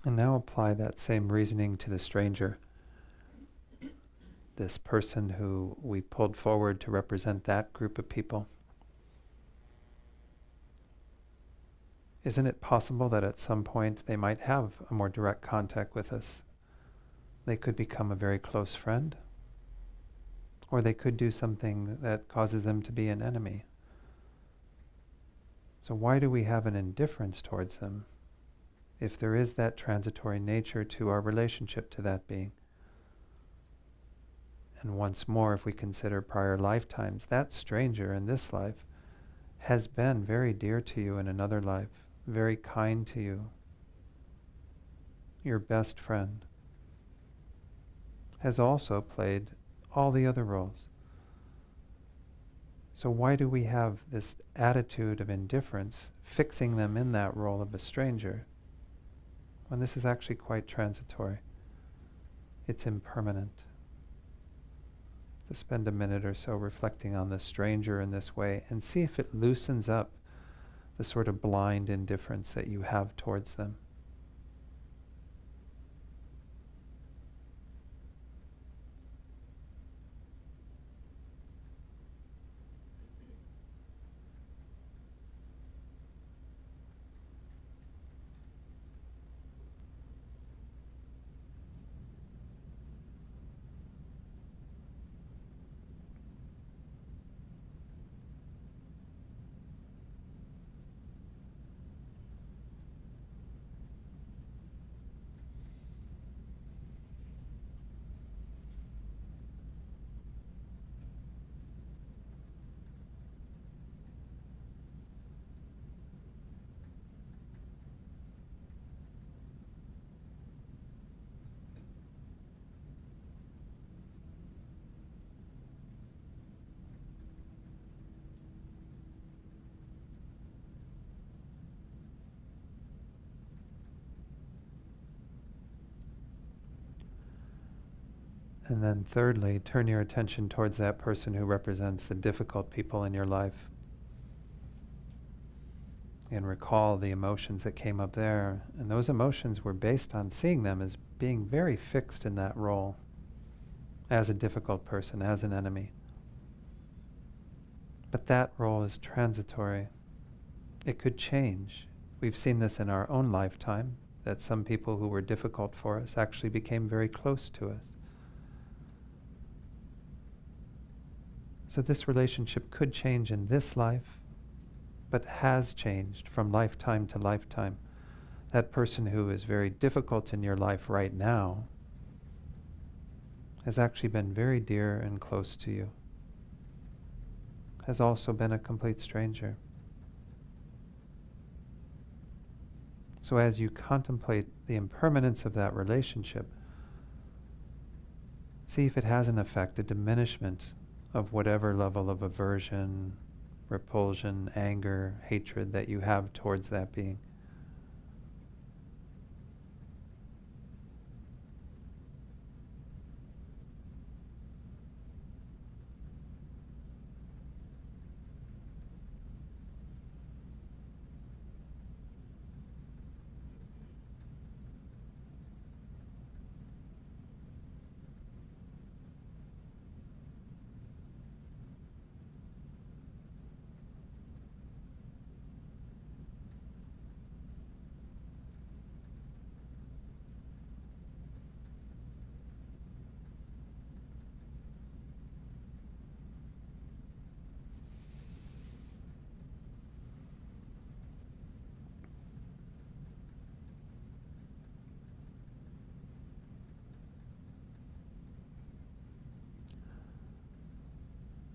And now apply that same reasoning to the stranger, this person who we pulled forward to represent that group of people. Isn't it possible that at some point they might have a more direct contact with us? They could become a very close friend, or they could do something that causes them to be an enemy. So why do we have an indifference towards them if there is that transitory nature to our relationship to that being? And once more, if we consider prior lifetimes, that stranger in this life has been very dear to you in another life, very kind to you, your best friend, has also played all the other roles. So why do we have this attitude of indifference, fixing them in that role of a stranger, when this is actually quite transitory? It's impermanent. To spend a minute or so reflecting on the stranger in this way and see if it loosens up the sort of blind indifference that you have towards them. And then thirdly, turn your attention towards that person who represents the difficult people in your life. And recall the emotions that came up there. And those emotions were based on seeing them as being very fixed in that role, as a difficult person, as an enemy. But that role is transitory. It could change. We've seen this in our own lifetime, that some people who were difficult for us actually became very close to us. So this relationship could change in this life, but has changed from lifetime to lifetime. That person who is very difficult in your life right now has actually been very dear and close to you, has also been a complete stranger. So as you contemplate the impermanence of that relationship, see if it has an effect, a diminishment of whatever level of aversion, repulsion, anger, hatred that you have towards that being.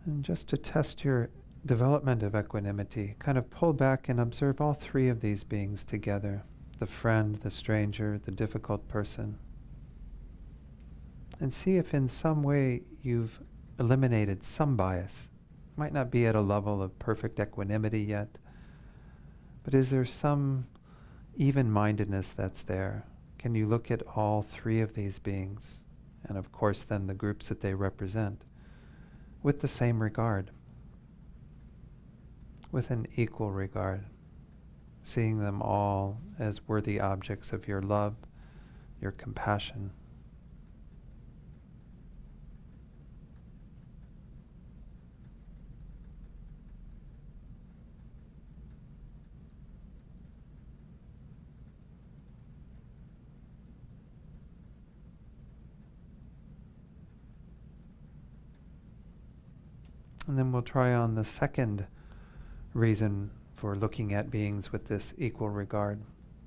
And just to test your development of equanimity, kind of pull back and observe all three of these beings together, the friend, the stranger, the difficult person. And see if in some way you've eliminated some bias. Might not be at a level of perfect equanimity yet, but is there some even-mindedness that's there? Can you look at all three of these beings, and of course then the groups that they represent, with the same regard, with an equal regard, seeing them all as worthy objects of your love, your compassion. And then we'll try on the second reason for looking at beings with this equal regard,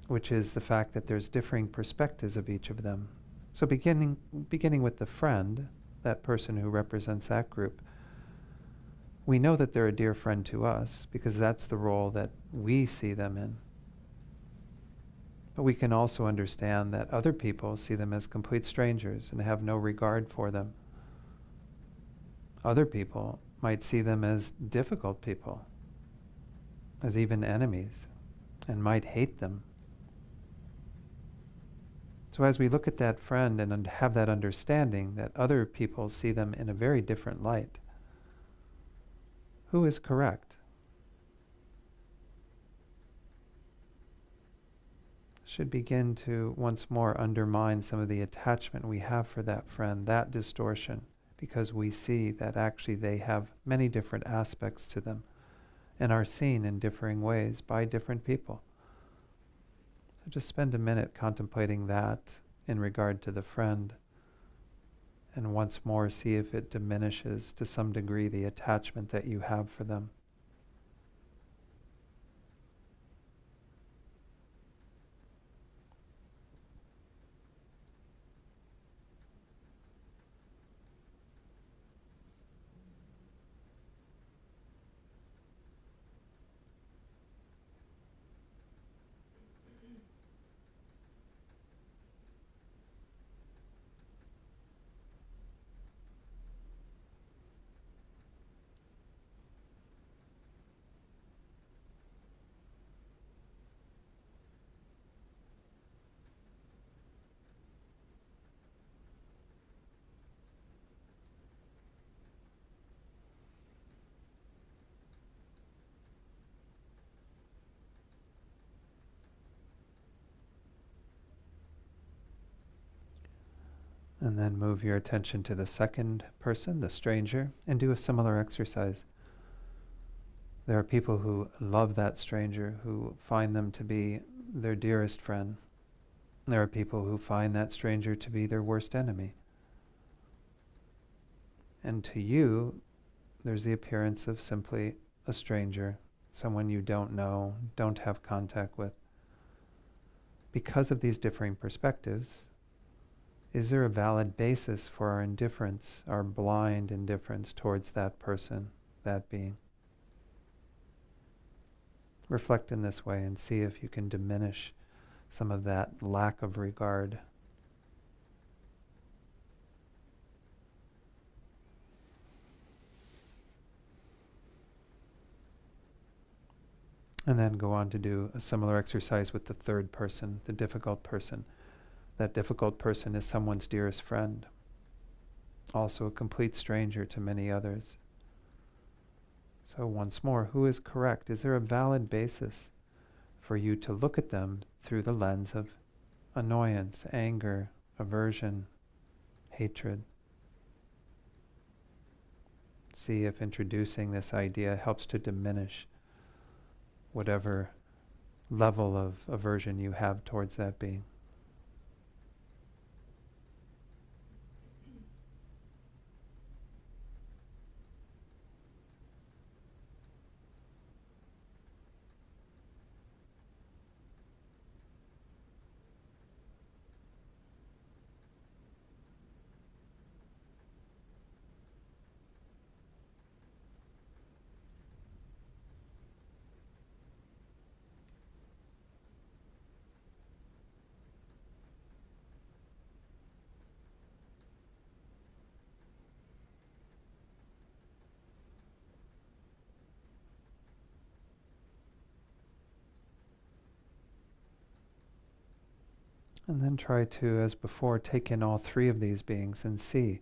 which is the fact that there's differing perspectives of each of them. So beginning with the friend, that person who represents that group, we know that they're a dear friend to us because that's the role that we see them in. But we can also understand that other people see them as complete strangers and have no regard for them. Other people might see them as difficult people, as even enemies, and might hate them. So as we look at that friend and have that understanding that other people see them in a very different light, who is correct? Should begin to once more undermine some of the attachment we have for that friend, that distortion, because we see that actually they have many different aspects to them and are seen in differing ways by different people. So just spend a minute contemplating that in regard to the friend, and once more see if it diminishes to some degree the attachment that you have for them. And then move your attention to the second person, the stranger, and do a similar exercise. There are people who love that stranger, who find them to be their dearest friend. There are people who find that stranger to be their worst enemy. And to you, there's the appearance of simply a stranger, someone you don't know, don't have contact with. Because of these differing perspectives, is there a valid basis for our indifference, our blind indifference towards that person, that being? Reflect in this way and see if you can diminish some of that lack of regard. And then go on to do a similar exercise with the third person, the difficult person. That difficult person is someone's dearest friend, also a complete stranger to many others. So once more, who is correct? Is there a valid basis for you to look at them through the lens of annoyance, anger, aversion, hatred? See if introducing this idea helps to diminish whatever level of aversion you have towards that being. And then try to, as before, take in all three of these beings and see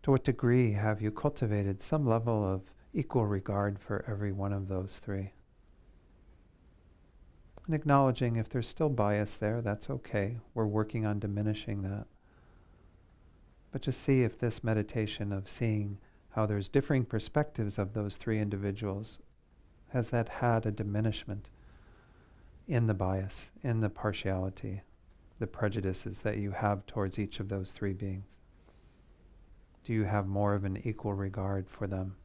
to what degree have you cultivated some level of equal regard for every one of those three. And acknowledging if there's still bias there, that's okay. We're working on diminishing that. But just see if this meditation of seeing how there's differing perspectives of those three individuals, has that had a diminishment in the bias, in the partiality, the prejudices that you have towards each of those three beings? Do you have more of an equal regard for them?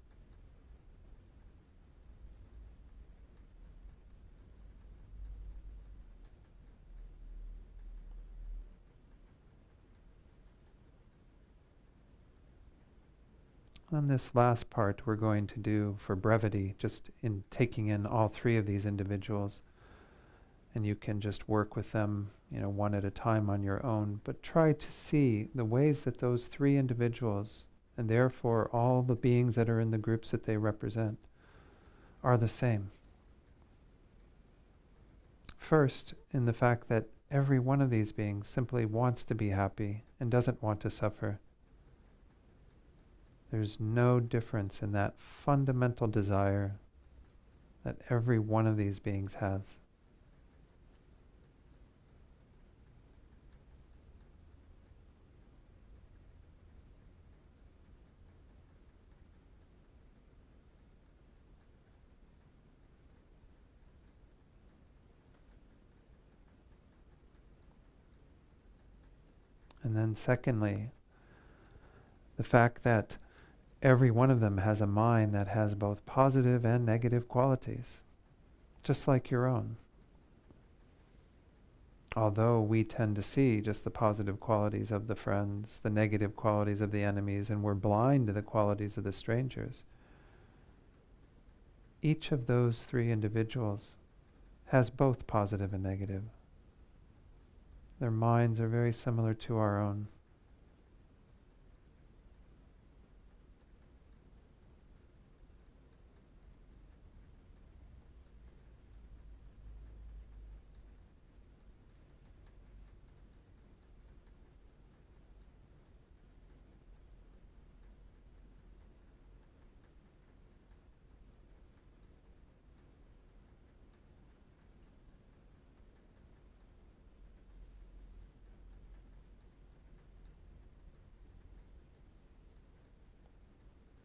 On this last part, we're going to do, for brevity, just in taking in all three of these individuals, and you can just work with them, one at a time on your own, but try to see the ways that those three individuals, and therefore all the beings that are in the groups that they represent, are the same. First, in the fact that every one of these beings simply wants to be happy and doesn't want to suffer. There's no difference in that fundamental desire that every one of these beings has. And then secondly, the fact that every one of them has a mind that has both positive and negative qualities, just like your own. Although we tend to see just the positive qualities of the friends, the negative qualities of the enemies, and we're blind to the qualities of the strangers, each of those three individuals has both positive and negative. Their minds are very similar to our own.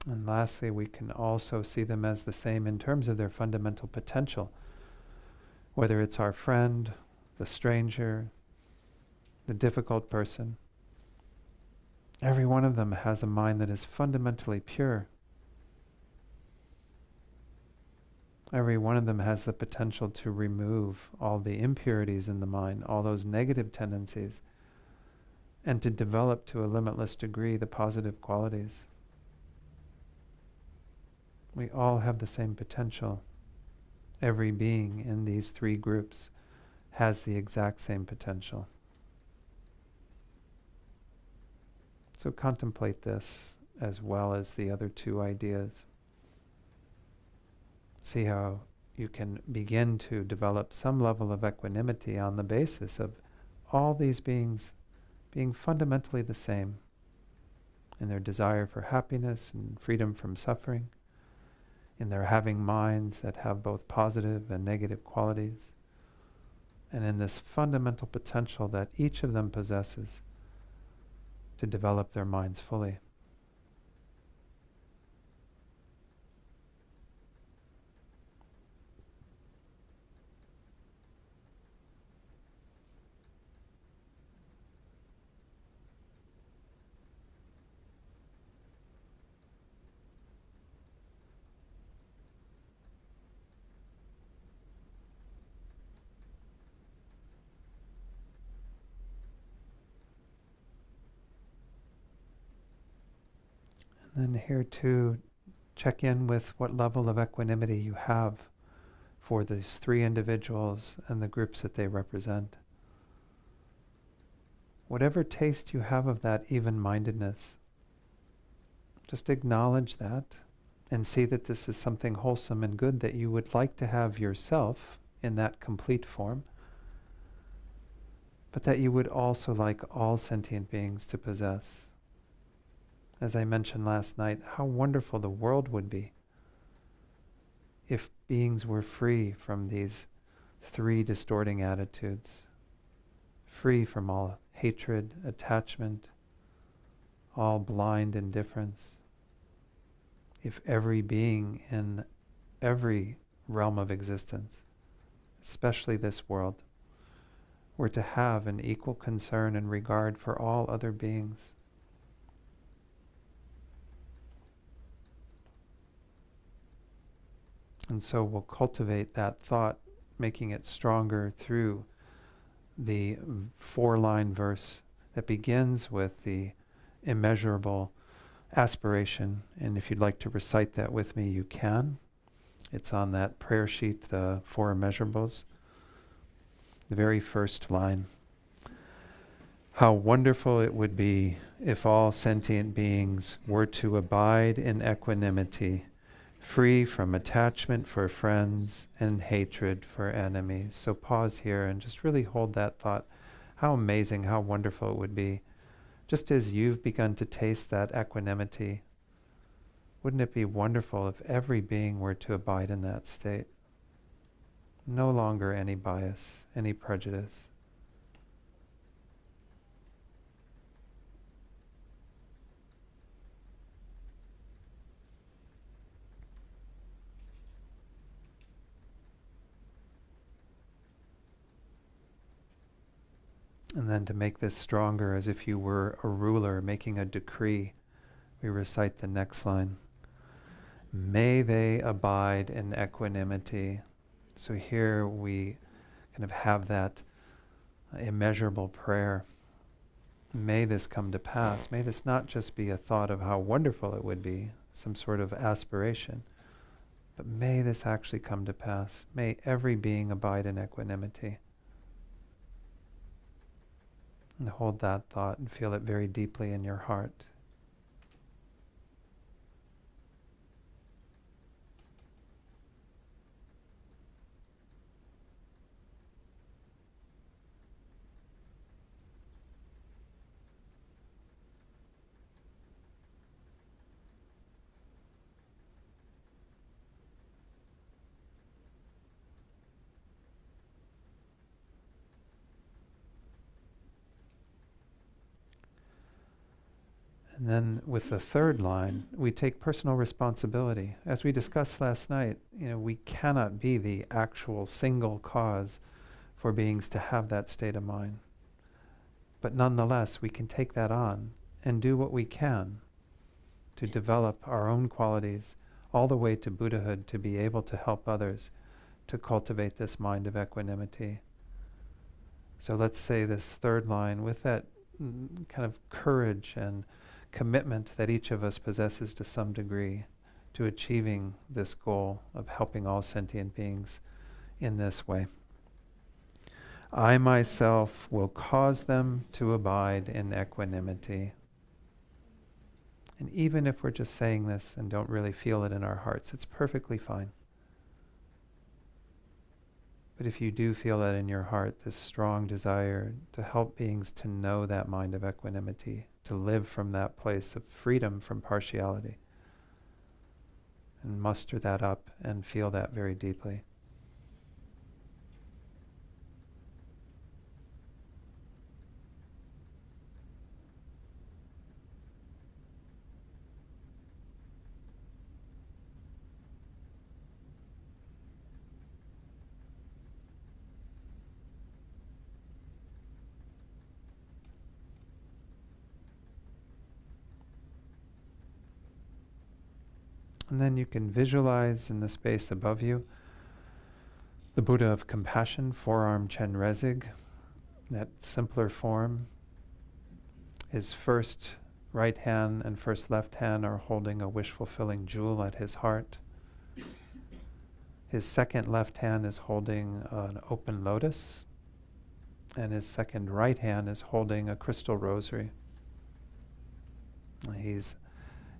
And lastly, we can also see them as the same in terms of their fundamental potential. Whether it's our friend, the stranger, the difficult person, every one of them has a mind that is fundamentally pure. Every one of them has the potential to remove all the impurities in the mind, all those negative tendencies, and to develop to a limitless degree the positive qualities. We all have the same potential. Every being in these three groups has the exact same potential. So contemplate this as well as the other two ideas. See how you can begin to develop some level of equanimity on the basis of all these beings being fundamentally the same in their desire for happiness and freedom from suffering, in their having minds that have both positive and negative qualities, and in this fundamental potential that each of them possesses to develop their minds fully. And then here too, check in with what level of equanimity you have for these three individuals and the groups that they represent. Whatever taste you have of that even-mindedness, just acknowledge that and see that this is something wholesome and good that you would like to have yourself in that complete form, but that you would also like all sentient beings to possess. As I mentioned last night, how wonderful the world would be if beings were free from these 3 distorting attitudes, free from all hatred, attachment, all blind indifference. If every being in every realm of existence, especially this world, were to have an equal concern and regard for all other beings, and so we'll cultivate that thought, making it stronger through the 4-line verse that begins with the immeasurable aspiration. And if you'd like to recite that with me, you can. It's on that prayer sheet, the 4 immeasurables. The very first line. How wonderful it would be if all sentient beings were to abide in equanimity, free from attachment for friends and hatred for enemies. So pause here and just really hold that thought. How amazing, how wonderful it would be. Just as you've begun to taste that equanimity, wouldn't it be wonderful if every being were to abide in that state? No longer any bias, any prejudice. And then to make this stronger, as if you were a ruler making a decree, we recite the next line. May they abide in equanimity. So here we kind of have that immeasurable prayer. May this come to pass. May this not just be a thought of how wonderful it would be, some sort of aspiration, but may this actually come to pass. May every being abide in equanimity. And hold that thought and feel it very deeply in your heart. And then with the third line, we take personal responsibility. As we discussed last night, we cannot be the actual single cause for beings to have that state of mind. But nonetheless, we can take that on and do what we can to develop our own qualities all the way to Buddhahood, to be able to help others to cultivate this mind of equanimity. So let's say this third line with that kind of courage and commitment that each of us possesses to some degree to achieving this goal of helping all sentient beings in this way. I myself will cause them to abide in equanimity. And even if we're just saying this and don't really feel it in our hearts, it's perfectly fine. But if you do feel that in your heart, this strong desire to help beings to know that mind of equanimity, to live from that place of freedom from partiality, and muster that up and feel that very deeply. And then you can visualize in the space above you the Buddha of compassion, forearm Chenrezig, that simpler form. His first right hand and first left hand are holding a wish-fulfilling jewel at his heart. His second left hand is holding an open lotus, and his second right hand is holding a crystal rosary. He's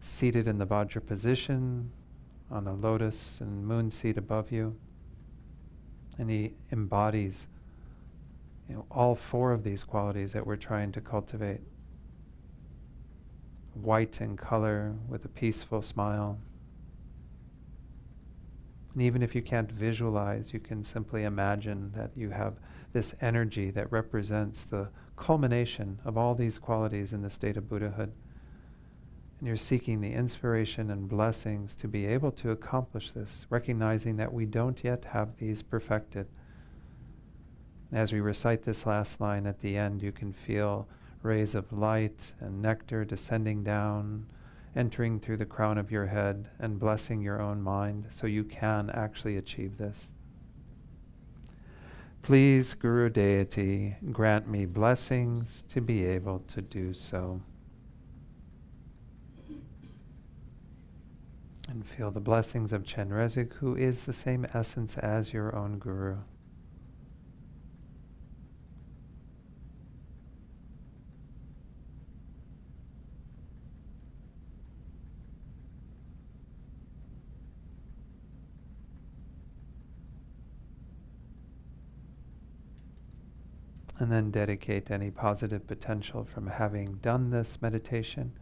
seated in the Vajra position on a lotus and moon seat above you. And he embodies all 4 of these qualities that we're trying to cultivate. White in color with a peaceful smile. And even if you can't visualize, you can simply imagine that you have this energy that represents the culmination of all these qualities in the state of Buddhahood. And you're seeking the inspiration and blessings to be able to accomplish this, recognizing that we don't yet have these perfected. As we recite this last line at the end, you can feel rays of light and nectar descending down, entering through the crown of your head and blessing your own mind, so you can actually achieve this. Please, Guru Deity, grant me blessings to be able to do so. And feel the blessings of Chenrezig, who is the same essence as your own Guru. And then dedicate any positive potential from having done this meditation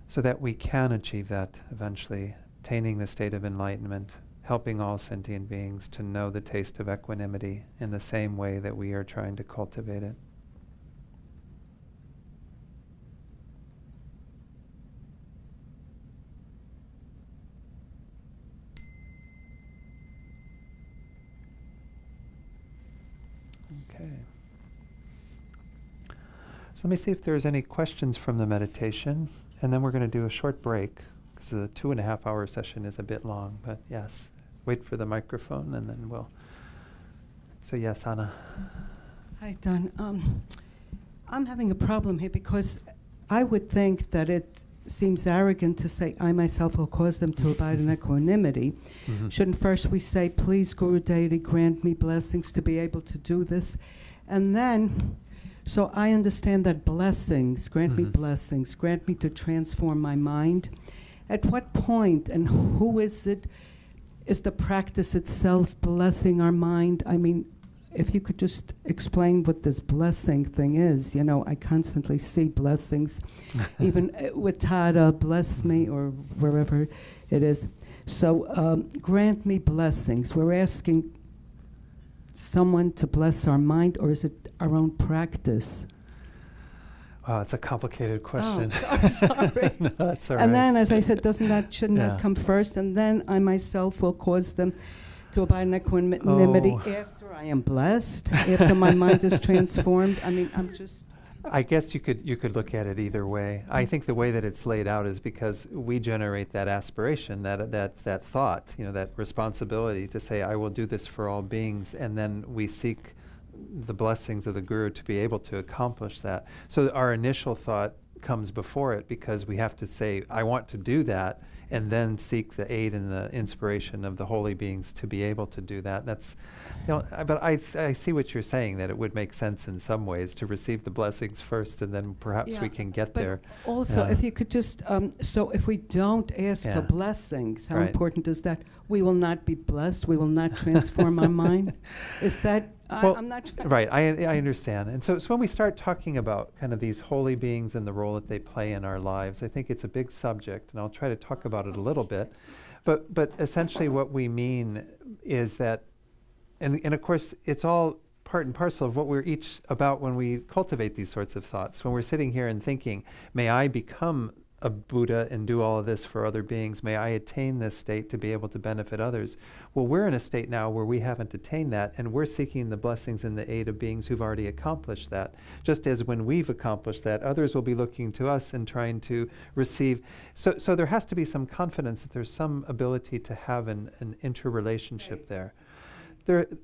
so that we can achieve that eventually, attaining the state of enlightenment, helping all sentient beings to know the taste of equanimity in the same way that we are trying to cultivate it. Okay. So let me see if there's any questions from the meditation, and then we're going to do a short break, because the 2.5-hour session is a bit long, but yes, wait for the microphone, and then we'll... So yes, Anna. Hi, Don. I'm having a problem here because I would think that it seems arrogant to say, I myself will cause them to abide in equanimity. Mm-hmm. Shouldn't first we say, please, Guru Deity, grant me blessings to be able to do this? And then, so I understand that blessings, grant me blessings, grant me to transform my mind. At what point and who is it? Is the practice itself blessing our mind? I mean, if you could just explain what this blessing thing is. You know, I constantly see blessings, even with Tada, bless me, or wherever it is. So grant me blessings. We're asking someone to bless our mind, or is it our own practice? Wow, it's a complicated question. Oh, sorry. No, that's all right. And then, as I said, shouldn't that come first? And then I myself will cause them to abide in equanimity after I am blessed, after my mind is transformed. I mean, I guess you could look at it either way. I think the way that it's laid out is because we generate that aspiration, that thought, that responsibility to say, I will do this for all beings, and then we seek the blessings of the Guru to be able to accomplish that. So our initial thought comes before it, because we have to say, I want to do that, and then seek the aid and the inspiration of the holy beings to be able to do that. That's, but I see what you're saying, that it would make sense in some ways to receive the blessings first, and then perhaps we can get there. Also, if you could just, so if we don't ask for blessings, how important is that? We will not be blessed, we will not transform our mind? Is that, I'm not sure. Right, I understand. And so when we start talking about kind of these holy beings and the role that they play in our lives, I think it's a big subject, and I'll try to talk about it a little bit. But essentially what we mean is that, and of course it's all part and parcel of what we're each about when we cultivate these sorts of thoughts. When we're sitting here and thinking, may I become a Buddha and do all of this for other beings, may I attain this state to be able to benefit others. Well, we're in a state now where we haven't attained that, and we're seeking the blessings and the aid of beings who've already accomplished that. Just as when we've accomplished that, others will be looking to us and trying to receive. So there has to be some confidence that there's some ability to have an interrelationship there.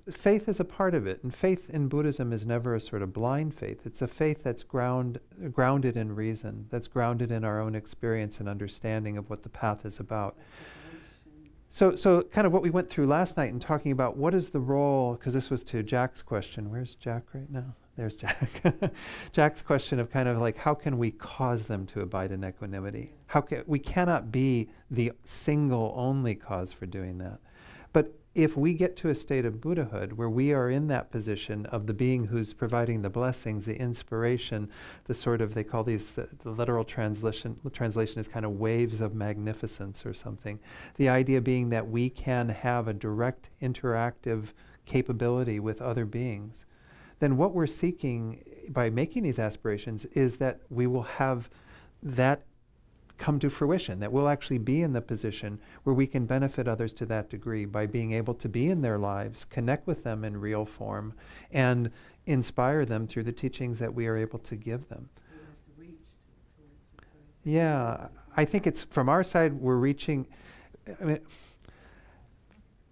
Faith is a part of it, and faith in Buddhism is never a sort of blind faith. It's a faith that's grounded in reason, that's grounded in our own experience and understanding of what the path is about. So kind of what we went through last night in talking about what is the role, because this was to Jack's question. Where's Jack right now? There's Jack. Jack's question of kind of like, how can we cause them to abide in equanimity? We cannot be the single only cause for doing that. But if we get to a state of Buddhahood where we are in that position of the being who's providing the blessings, the inspiration, the sort of, they call these, the literal translation is kind of waves of magnificence or something. The idea being that we can have a direct interactive capability with other beings. Then what we're seeking by making these aspirations is that we will have that come to fruition, that we'll actually be in the position where we can benefit others to that degree by being able to be in their lives, connect with them in real form, and inspire them through the teachings that we are able to give them. Yeah, I think it's, from our side, we're reaching, I mean,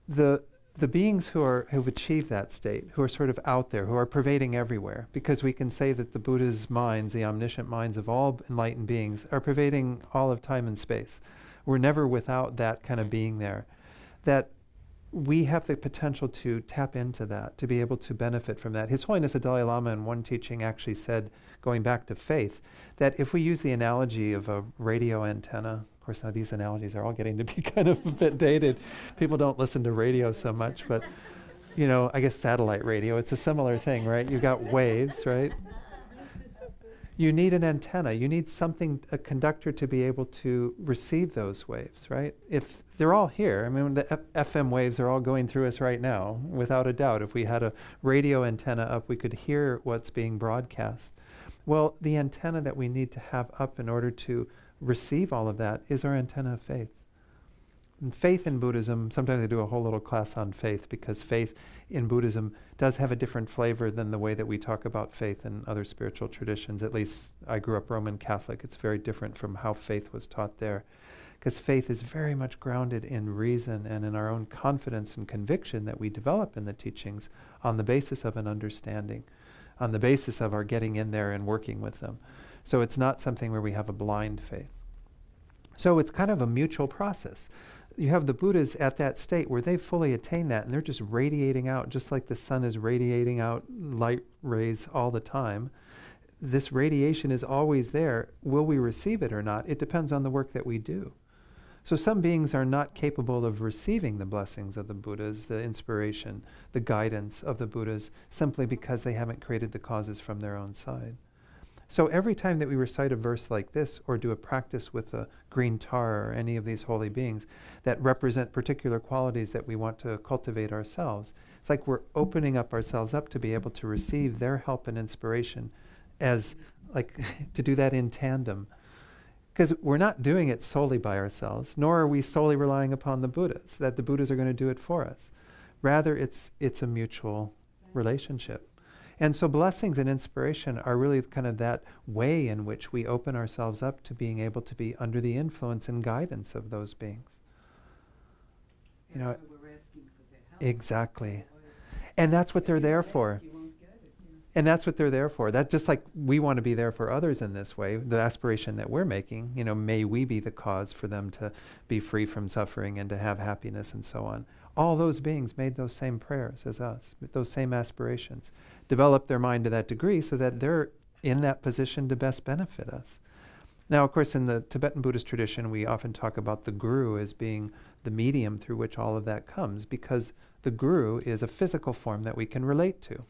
the beings who've achieved that state, who are sort of out there, who are pervading everywhere, because we can say that the Buddha's minds, the omniscient minds of all enlightened beings, are pervading all of time and space. We're never without that kind of being there. That we have the potential to tap into that, to be able to benefit from that. His Holiness the Dalai Lama in one teaching actually said, going back to faith, that if we use the analogy of a radio antenna, of course now these analogies are all getting to be kind of a bit dated. People don't listen to radio so much, but you know, I guess satellite radio, it's a similar thing, right? You've got waves, right? You need an antenna. You need something, a conductor, to be able to receive those waves, right? If they're all here, I mean, the FM waves are all going through us right now, without a doubt. If we had a radio antenna up, we could hear what's being broadcast. Well, the antenna that we need to have up in order to receive all of that is our antenna of faith. And faith in Buddhism, sometimes I do a whole little class on faith, because faith in Buddhism does have a different flavor than the way that we talk about faith in other spiritual traditions. At least I grew up Roman Catholic. It's very different from how faith was taught there, because faith is very much grounded in reason and in our own confidence and conviction that we develop in the teachings on the basis of an understanding, on the basis of our getting in there and working with them. So it's not something where we have a blind faith. So it's kind of a mutual process. You have the Buddhas at that state where they've fully attained that, and they're just radiating out, just like the sun is radiating out light rays all the time. This radiation is always there. Will we receive it or not? It depends on the work that we do. So some beings are not capable of receiving the blessings of the Buddhas, the inspiration, the guidance of the Buddhas, simply because they haven't created the causes from their own side. So every time that we recite a verse like this, or do a practice with a green tar or any of these holy beings that represent particular qualities that we want to cultivate ourselves, it's like we're opening up ourselves up to be able to receive their help and inspiration, as like to do that in tandem. Because we're not doing it solely by ourselves, nor are we solely relying upon the Buddhas, that the Buddhas are going to do it for us. Rather, it's a mutual relationship. And so blessings and inspiration are really kind of that way in which we open ourselves up to being able to be under the influence and guidance of those beings. You know, we're asking for their help. Exactly. And that's what they're there for. And that's what they're there for. That just like we want to be there for others in this way, the aspiration that we're making, you know, may we be the cause for them to be free from suffering and to have happiness and so on. All those beings made those same prayers as us, with those same aspirations, develop their mind to that degree so that they're in that position to best benefit us. Now, of course, in the Tibetan Buddhist tradition, we often talk about the guru as being the medium through which all of that comes, because the guru is a physical form that we can relate to.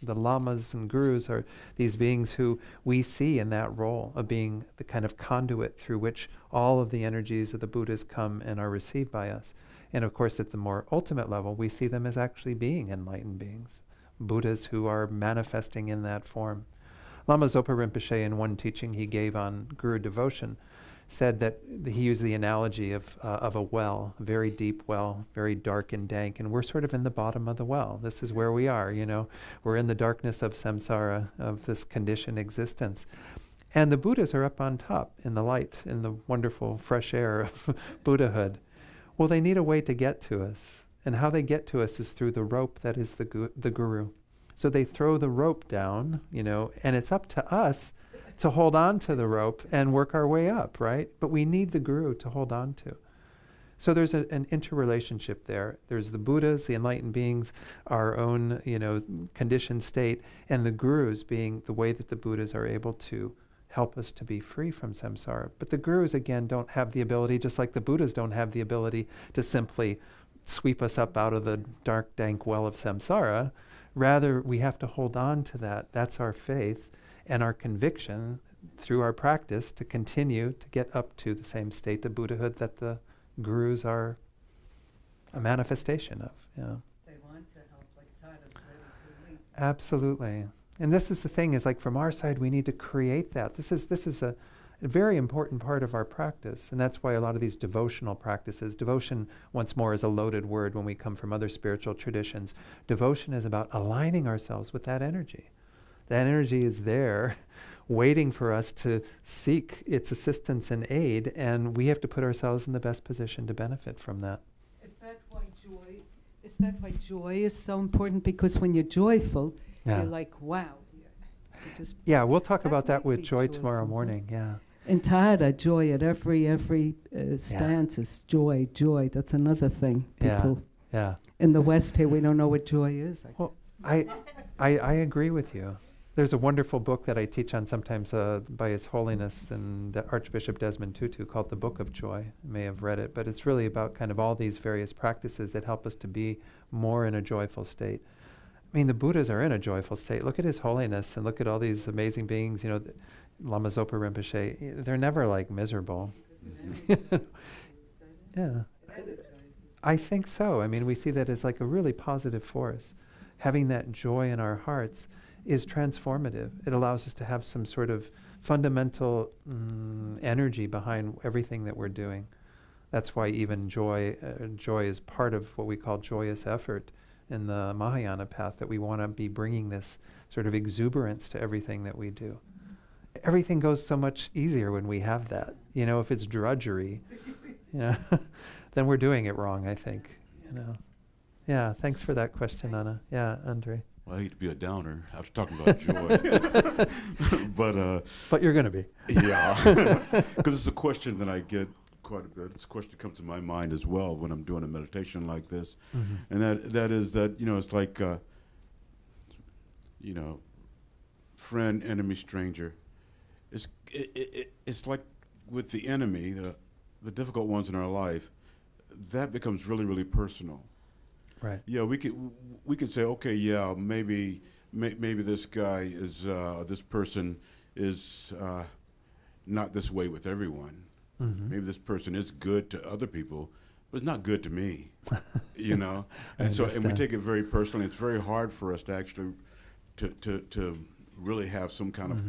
The lamas and gurus are these beings who we see in that role of being the kind of conduit through which all of the energies of the Buddhas come and are received by us. And of course, at the more ultimate level, we see them as actually being enlightened beings, Buddhas who are manifesting in that form. Lama Zopa Rinpoche, in one teaching he gave on guru devotion, said that he used the analogy of a well, a very deep well, very dark and dank, and we're sort of in the bottom of the well. This is where we are, you know. We're in the darkness of samsara, of this conditioned existence. And the Buddhas are up on top, in the light, in the wonderful fresh air of Buddhahood. Well, they need a way to get to us. And how they get to us is through the rope that is the guru. So they throw the rope down, you know, and it's up to us to hold on to the rope and work our way up, right? But we need the guru to hold on to. So there's an interrelationship there. There's the Buddhas, the enlightened beings, our own, you know, conditioned state, and the gurus being the way that the Buddhas are able to help us to be free from samsara. But the gurus, again, don't have the ability, just like the Buddhas don't have the ability to simply sweep us up out of the dark, dank well of samsara. Rather, we have to hold on to that. That's our faith and our conviction through our practice to continue to get up to the same state of Buddhahood that the gurus are a manifestation of. Yeah. They want to help, like Tada's ready to lead. Absolutely. And this is the thing, is like from our side, we need to create that. This is a very important part of our practice. And that's why a lot of these devotional practices, devotion once more is a loaded word when we come from other spiritual traditions. Devotion is about aligning ourselves with that energy. That energy is there waiting for us to seek its assistance and aid, and we have to put ourselves in the best position to benefit from that. Is that why joy is so important? Because when you're joyful, Yeah. you're like, wow. You just Yeah, we'll talk about that with be joy joyful, tomorrow huh? morning. Yeah. in Tada, joy at every stance is joy, joy. That's another thing. Yeah. People Yeah. in the West here, we don't know what joy is. Well, I agree with you. There's a wonderful book that I teach on sometimes by His Holiness and Archbishop Desmond Tutu called The Book of Joy. You may have read it, but it's really about kind of all these various practices that help us to be more in a joyful state. I mean, the Buddhas are in a joyful state. Look at His Holiness and look at all these amazing beings, you know, Lama Zopa Rinpoche. They're never like miserable. Yeah. I think so. I mean, we see that as like a really positive force. Having that joy in our hearts is transformative. It allows us to have some sort of fundamental energy behind everything that we're doing. That's why even joy is part of what we call joyous effort in the Mahayana path, that we want to be bringing this sort of exuberance to everything that we do. Everything goes so much easier when we have that. You know, if it's drudgery, you know, then we're doing it wrong, I think. You know. Yeah, thanks for that question, Anna. Yeah, Andre. Well, I hate to be a downer after talking about joy, but you're going to be. Yeah, because it's a question that I get quite a bit. It's a question that comes to my mind as well when I'm doing a meditation like this, and that is that, you know, it's like, you know, friend, enemy, stranger. It's like with the enemy, the difficult ones in our life, that becomes really, really personal. Right. Yeah, we could say, okay, yeah, maybe this guy is this person is not this way with everyone. Maybe this person is good to other people, but it's not good to me. You know, and we take it very personally. It's very hard for us to actually to really have some kind of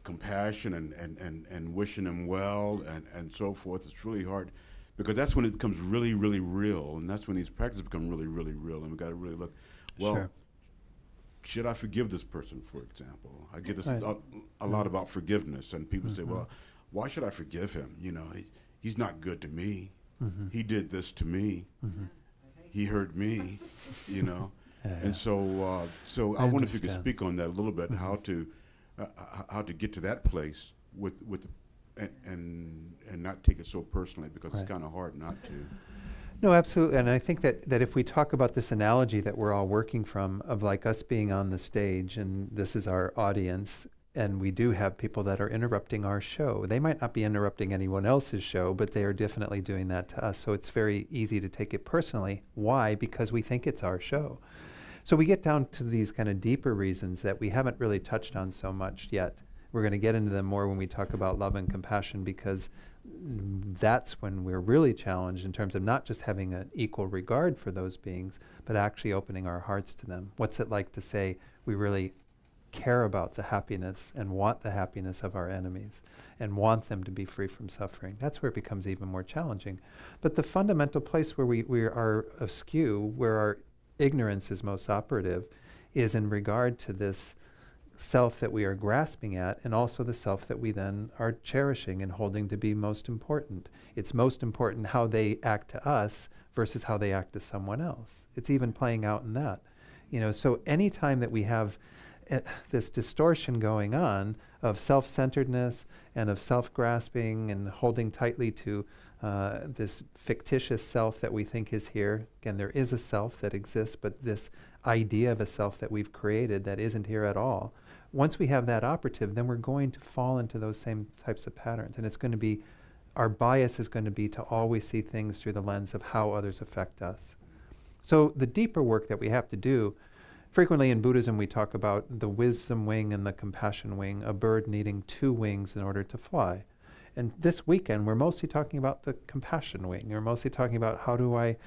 compassion and wishing them well and so forth. It's really hard. Because that's when it becomes really, really real, and that's when these practices become really, really real, and we got to really look, well, should I forgive this person, for example? I get this a lot about forgiveness, and people say, well, why should I forgive him? You know, he's not good to me. He did this to me. He hurt me, you know. And so I wonder if you could speak on that a little bit, how to get to that place with and not take it so personally, because it's kind of hard not to. No, absolutely. And I think that if we talk about this analogy that we're all working from, of like us being on the stage and this is our audience, and we do have people that are interrupting our show. They might not be interrupting anyone else's show, but they are definitely doing that to us. So it's very easy to take it personally. Why? Because we think it's our show. So we get down to these kind of deeper reasons that we haven't really touched on so much yet. We're going to get into them more when we talk about love and compassion, because that's when we're really challenged in terms of not just having an equal regard for those beings, but actually opening our hearts to them. What's it like to say we really care about the happiness and want the happiness of our enemies and want them to be free from suffering? That's where it becomes even more challenging. But the fundamental place where we are askew, where our ignorance is most operative, is in regard to this self that we are grasping at, and also the self that we then are cherishing and holding to be most important. It's most important how they act to us versus how they act to someone else. It's even playing out in that. You know, so any time that we have this distortion going on of self-centeredness and of self-grasping and holding tightly to this fictitious self that we think is here. Again, there is a self that exists, but this idea of a self that we've created that isn't here at all. Once we have that operative, then we're going to fall into those same types of patterns. And it's going to be, our bias is going to be to always see things through the lens of how others affect us. So the deeper work that we have to do, frequently in Buddhism we talk about the wisdom wing and the compassion wing, a bird needing 2 wings in order to fly. And this weekend we're mostly talking about the compassion wing. We're mostly talking about how do I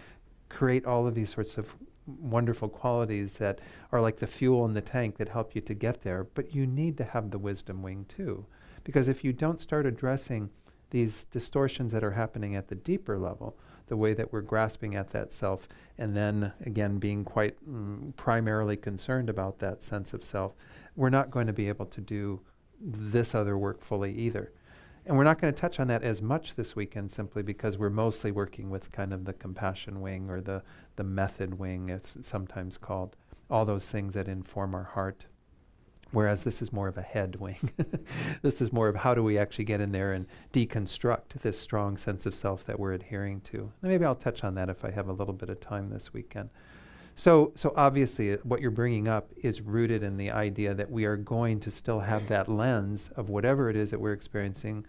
create all of these sorts of wonderful qualities that are like the fuel in the tank that help you to get there. But you need to have the wisdom wing too. Because if you don't start addressing these distortions that are happening at the deeper level, the way that we're grasping at that self, and then again being quite primarily concerned about that sense of self, we're not going to be able to do this other work fully either. And we're not going to touch on that as much this weekend simply because we're mostly working with kind of the compassion wing or the method wing, it's sometimes called, all those things that inform our heart. Whereas this is more of a head wing. This is more of how do we actually get in there and deconstruct this strong sense of self that we're adhering to. And maybe I'll touch on that if I have a little bit of time this weekend. So obviously what you're bringing up is rooted in the idea that we are going to still have that lens of whatever it is that we're experiencing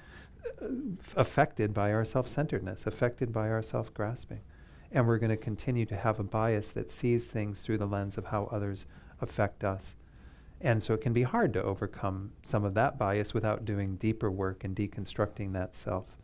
affected by our self-centeredness, affected by our self-grasping. And we're going to continue to have a bias that sees things through the lens of how others affect us. And so it can be hard to overcome some of that bias without doing deeper work and deconstructing that self.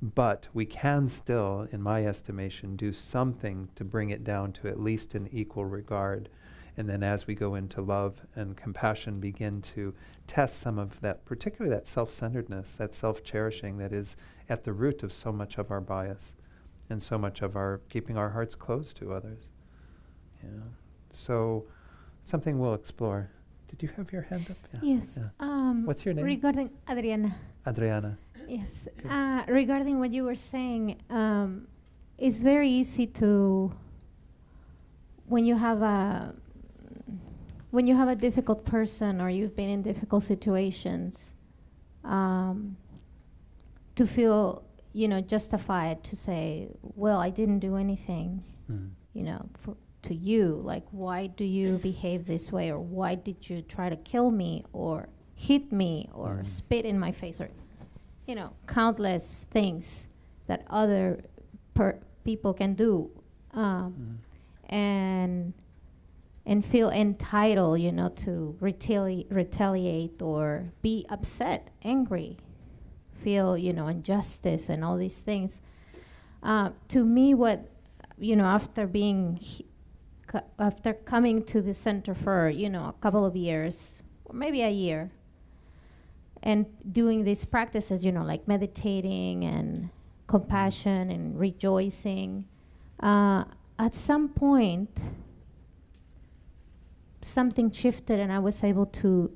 But we can still, in my estimation, do something to bring it down to at least an equal regard. And then as we go into love and compassion, begin to test some of that, particularly that self-centeredness, that self-cherishing that is at the root of so much of our bias and so much of our keeping our hearts closed to others. Yeah. So something we'll explore. Did you have your hand up? Yeah. Yes. Yeah. What's your name? Regarding Adriana. Adriana. Yes. Regarding what you were saying, it's very easy to, when you have a difficult person or you've been in difficult situations, to feel, justified to say, well, I didn't do anything, to you, like, why do you behave this way, or why did you try to kill me or hit me or spit in my face, or countless things that other people can do, and feel entitled, to retaliate or be upset, angry, feel injustice and all these things. To me, what after coming to the center for a couple of years or maybe a year, and doing these practices, like meditating and compassion and rejoicing, at some point something shifted and I was able to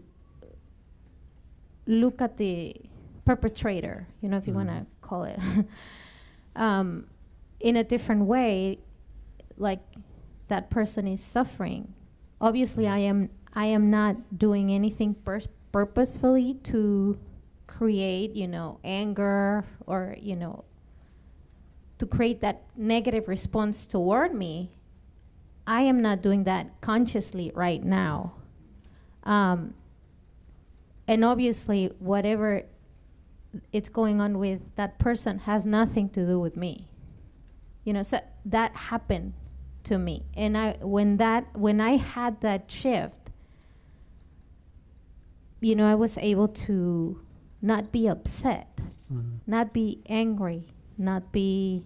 look at the perpetrator, if you want to call it, in a different way, like that person is suffering. Obviously, I am not doing anything purposefully to create, anger or, to create that negative response toward me. I am not doing that consciously right now. And obviously, whatever it's going on with that person has nothing to do with me. So that happened to me. And when I had that shift, I was able to not be upset, not be angry, not be,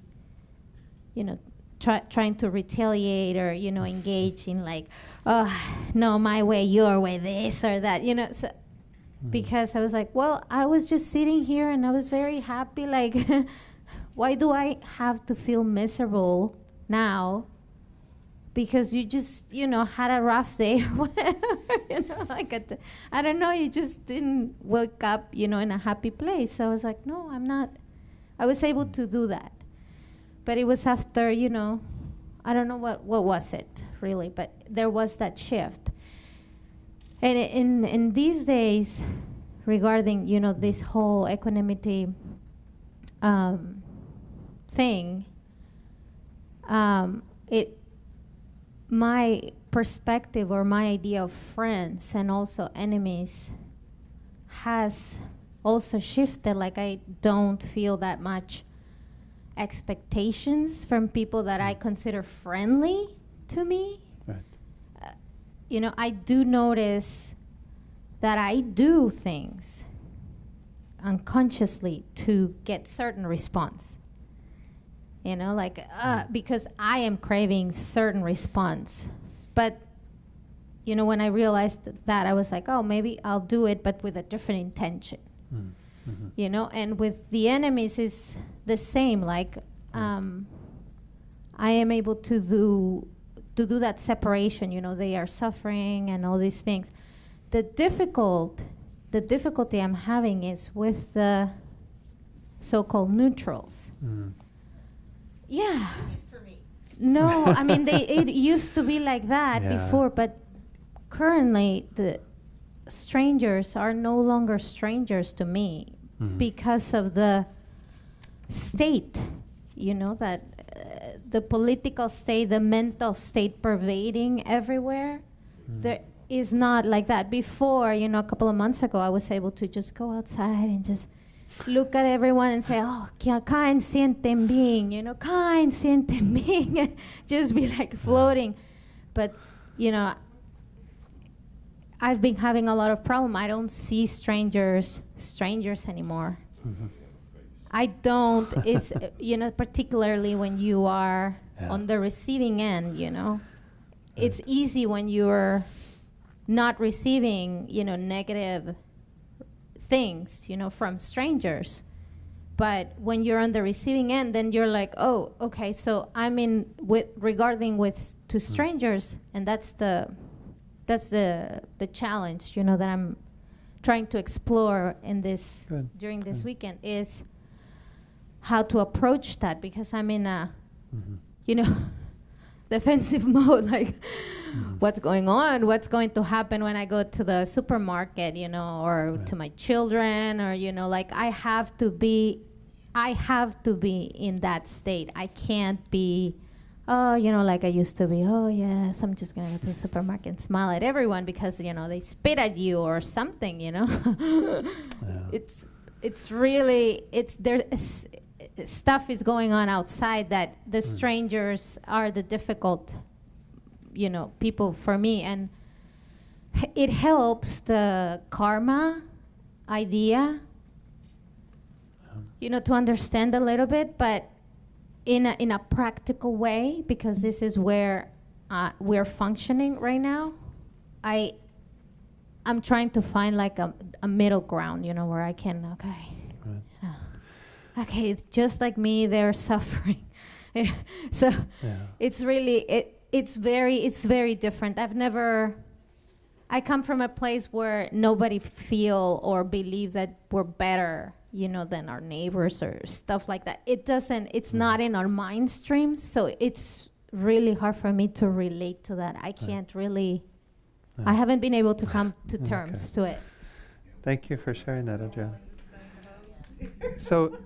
trying to retaliate or, engage in like, oh, no, my way, your way, this or that, so because I was like, well, I was just sitting here and I was very happy, like, why do I have to feel miserable now? Because you just, had a rough day or whatever, like I don't know, you just didn't wake up, in a happy place. So I was like, no, I'm not. I was able to do that. But it was after, I don't know what was it really, but there was that shift. And in these days, regarding, this whole equanimity thing, my perspective or my idea of friends and also enemies has also shifted. Like, I don't feel that much expectations from people that I consider friendly to me. Right. You know, I do notice that I do things unconsciously to get certain response. You know, like because I am craving certain response. But you know, when I realized that, I was like, oh, maybe I'll do it, but with a different intention. Mm-hmm. You know, and with the enemies is the same. Like, I am able to do that separation. You know, they are suffering and all these things. The difficulty I'm having is with the so-called neutrals. Mm. Yeah. No, I mean, it used to be like that before, but currently the strangers are no longer strangers to me because of the state, you know, that the political state, the mental state pervading everywhere. There is not like that. Before, you know, a couple of months ago, I was able to just go outside and just look at everyone and say, oh, que acá sienten bien, you know, acá sienten bien. Just be like floating. But, you know, I've been having a lot of problem. I don't see strangers anymore. Mm-hmm. I don't. It's, you know, particularly when you are on the receiving end, you know. Right. It's easy when you're not receiving, you know, negative things, you know, from strangers. But when you're on the receiving end, then you're like, oh, okay, so I'm in regarding to strangers, and that's the challenge, you know, that I'm trying to explore in this during this weekend, is how to approach that, because I'm in a you know, defensive mode, like what's going on, what's going to happen when I go to the supermarket, you know, or to my children, or, you know, like I have to be in that state. I can't be, oh, you know, like I used to be, oh yes, I'm just gonna go to the supermarket and smile at everyone because, you know, they spit at you or something, you know. It's really, there's stuff is going on outside that the strangers are the difficult, you know, people for me. And it helps the karma idea, you know, to understand a little bit, but in a practical way, because this is where we're functioning right now. I'm trying to find like a middle ground, you know, where I can, okay, it's just like me, they're suffering. So it's really, it's very different. I come from a place where nobody feel or believe that we're better, you know, than our neighbors or stuff like that. It's not in our mind stream, so it's really hard for me to relate to that. I can't really, I haven't been able to come to terms to it. Thank you for sharing that, Adriana. So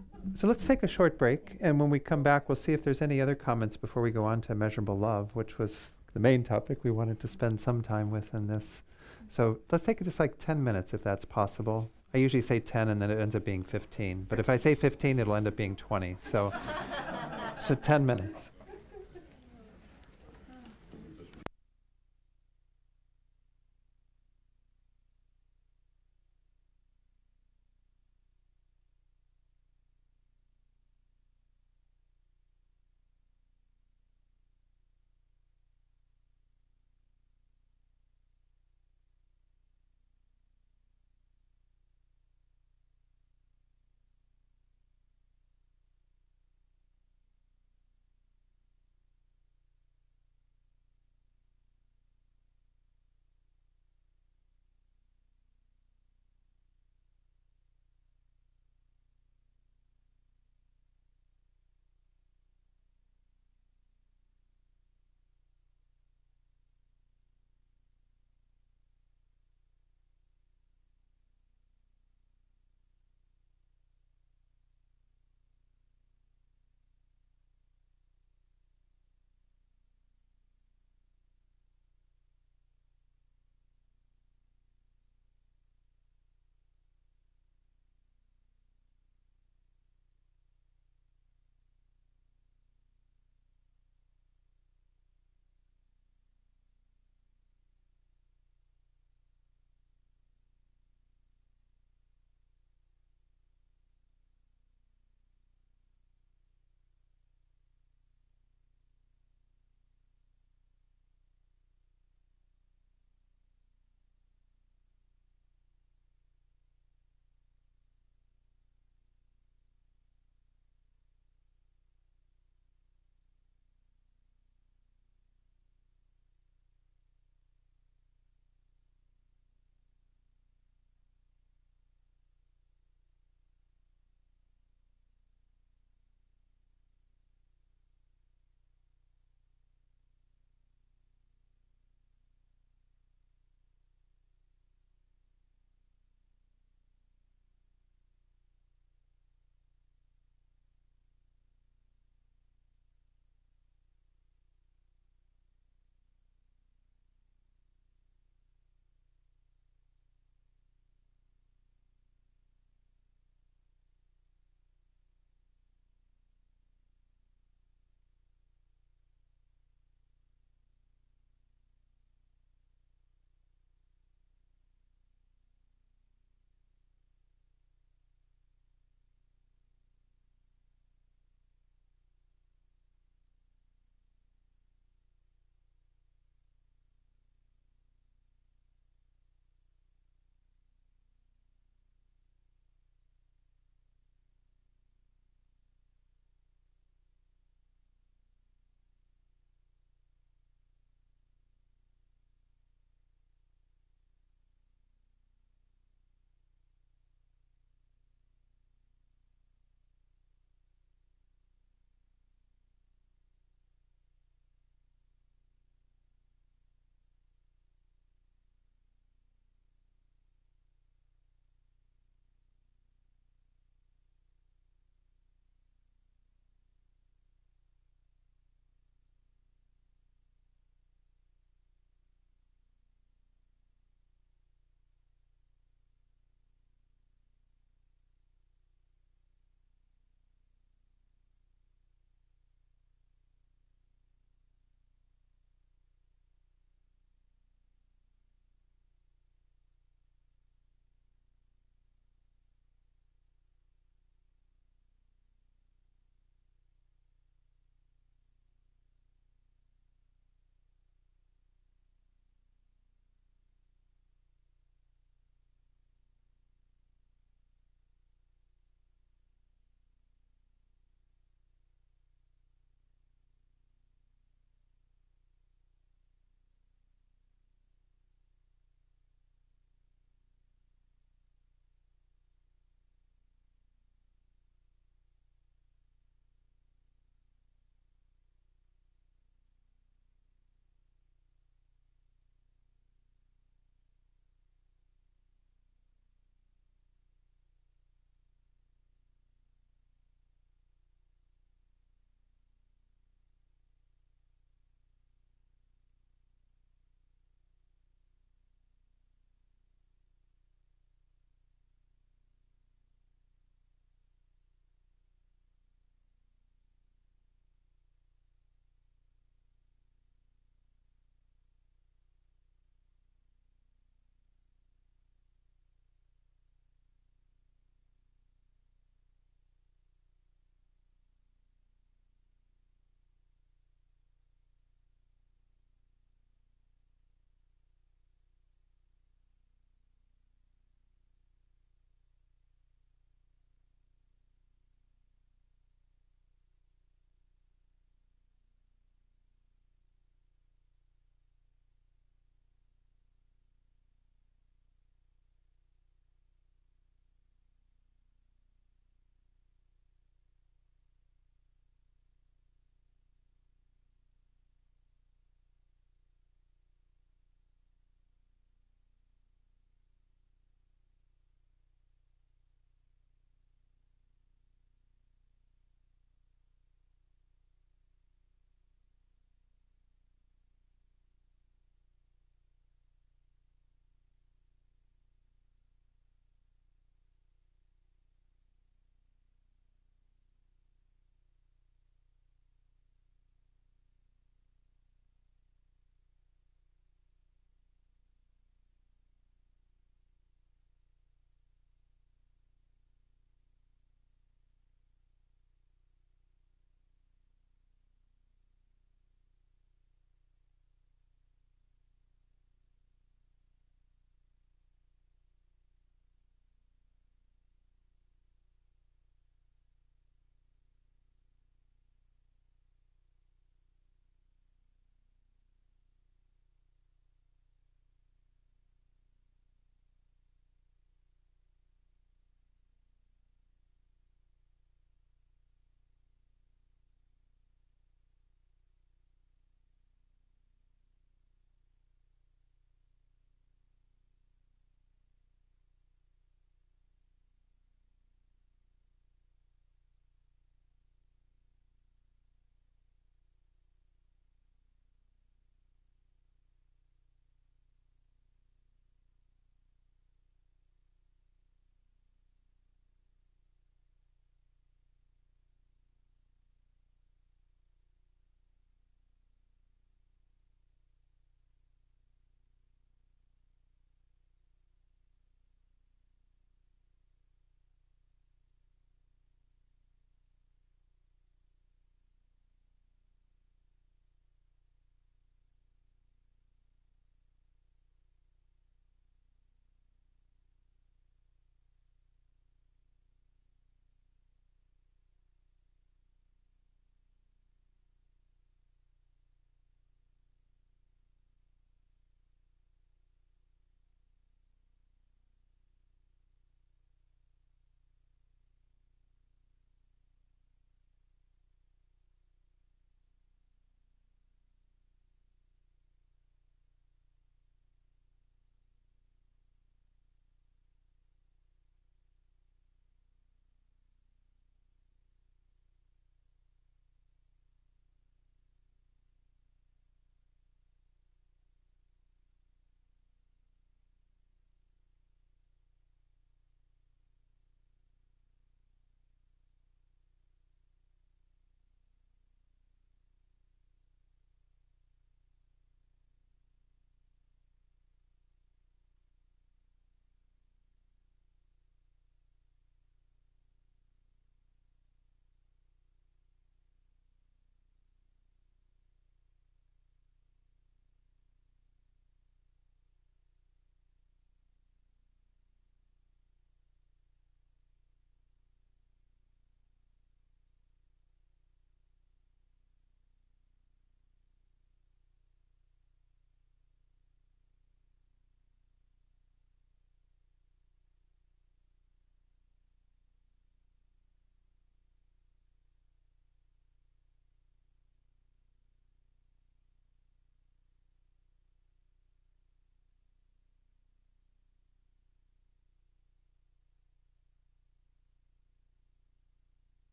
let's take a short break, and when we come back, we'll see if there's any other comments before we go on to measurable love, which was the main topic we wanted to spend some time with in this. So let's take it just like 10 minutes, if that's possible. I usually say 10, and then it ends up being 15. But if I say 15, it'll end up being 20. So 10 minutes.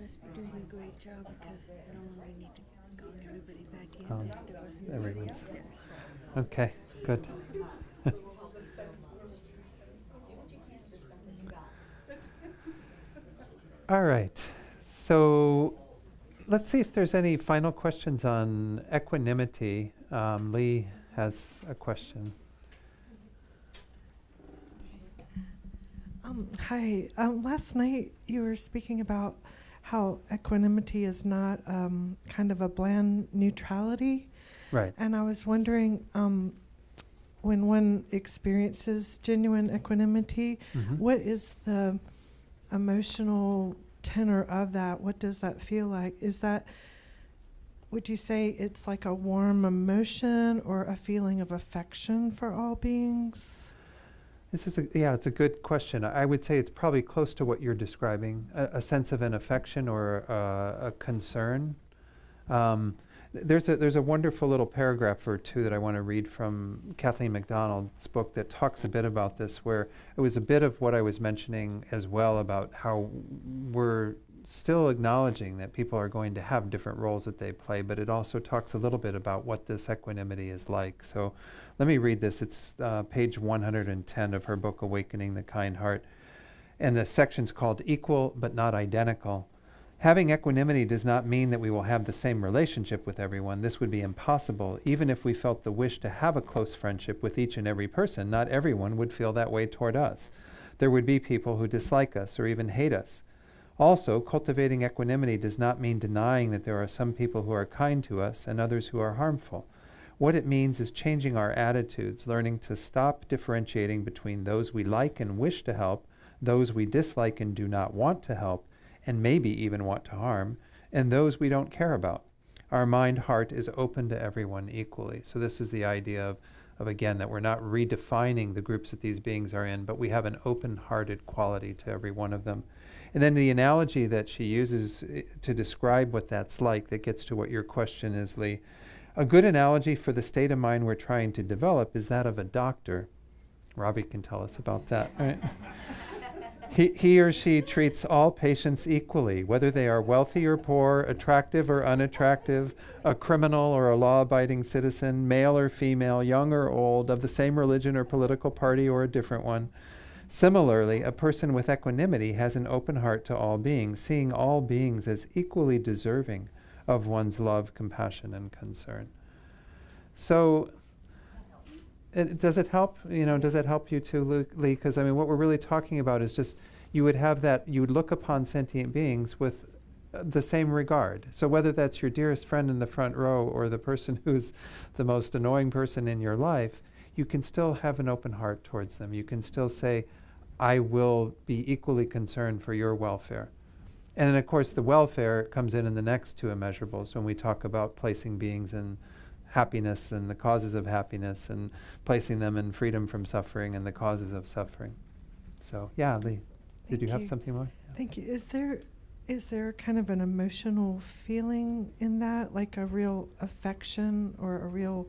must be doing a great job because normally we need to gong everybody back in. Everyone's. Okay, good. All right. So let's see if there's any final questions on equanimity. Lee has a question. Hi. Last night you were speaking about how equanimity is not kind of a bland neutrality. Right. And I was wondering, when one experiences genuine equanimity, what is the emotional tenor of that? What does that feel like? Is that, would you say it's like a warm emotion or a feeling of affection for all beings? It's a good question. I would say it's probably close to what you're describing, a sense of an affection or a concern. There's a wonderful little paragraph or two that I want to read from Kathleen MacDonald's book that talks a bit about this, where it was a bit of what I was mentioning as well about how we're still acknowledging that people are going to have different roles that they play, but it also talks a little bit about what this equanimity is like. So let me read this. It's page 110 of her book, Awakening the Kind Heart. And the section's called Equal but Not Identical. Having equanimity does not mean that we will have the same relationship with everyone. This would be impossible. Even if we felt the wish to have a close friendship with each and every person, not everyone would feel that way toward us. There would be people who dislike us or even hate us. Also, cultivating equanimity does not mean denying that there are some people who are kind to us and others who are harmful. What it means is changing our attitudes, learning to stop differentiating between those we like and wish to help, those we dislike and do not want to help, and maybe even want to harm, and those we don't care about. Our mind-heart is open to everyone equally. So this is the idea of again, that we're not redefining the groups that these beings are in, but we have an open-hearted quality to every one of them. And then the analogy that she uses to describe what that's like, that gets to what your question is, Lee. A good analogy for the state of mind we're trying to develop is that of a doctor. Robbie can tell us about that, right? He or she treats all patients equally, whether they are wealthy or poor, attractive or unattractive, a criminal or a law-abiding citizen, male or female, young or old, of the same religion or political party or a different one. Similarly, a person with equanimity has an open heart to all beings, seeing all beings as equally deserving of one's love, compassion, and concern. So, does it help? Does that help you too, Lee? Because what we're really talking about is just you would look upon sentient beings with the same regard. So whether that's your dearest friend in the front row or the person who's the most annoying person in your life, you can still have an open heart towards them. You can still say, I will be equally concerned for your welfare. And then, of course, the welfare comes in the next two immeasurables when we talk about placing beings in happiness and the causes of happiness, and placing them in freedom from suffering and the causes of suffering. So, yeah, Lee, did you have something more? Yeah. Thank you. Is there kind of an emotional feeling in that, like a real affection or a real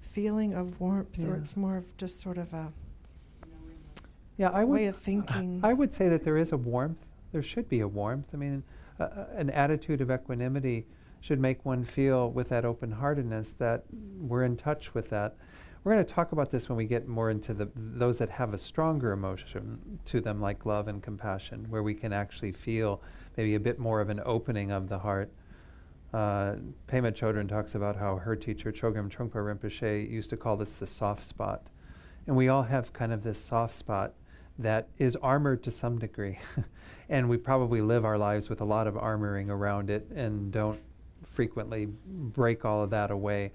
feeling of warmth, or it's more of just sort of a way of thinking? I would say that there is a warmth. There should be a warmth. An attitude of equanimity should make one feel with that open-heartedness that we're in touch with that. We're going to talk about this when we get more into those that have a stronger emotion to them, like love and compassion, where we can actually feel maybe a bit more of an opening of the heart. Pema Chodron talks about how her teacher, Chogyam Trungpa Rinpoche, used to call this the soft spot. And we all have kind of this soft spot that is armored to some degree. And we probably live our lives with a lot of armoring around it and don't frequently break all of that away.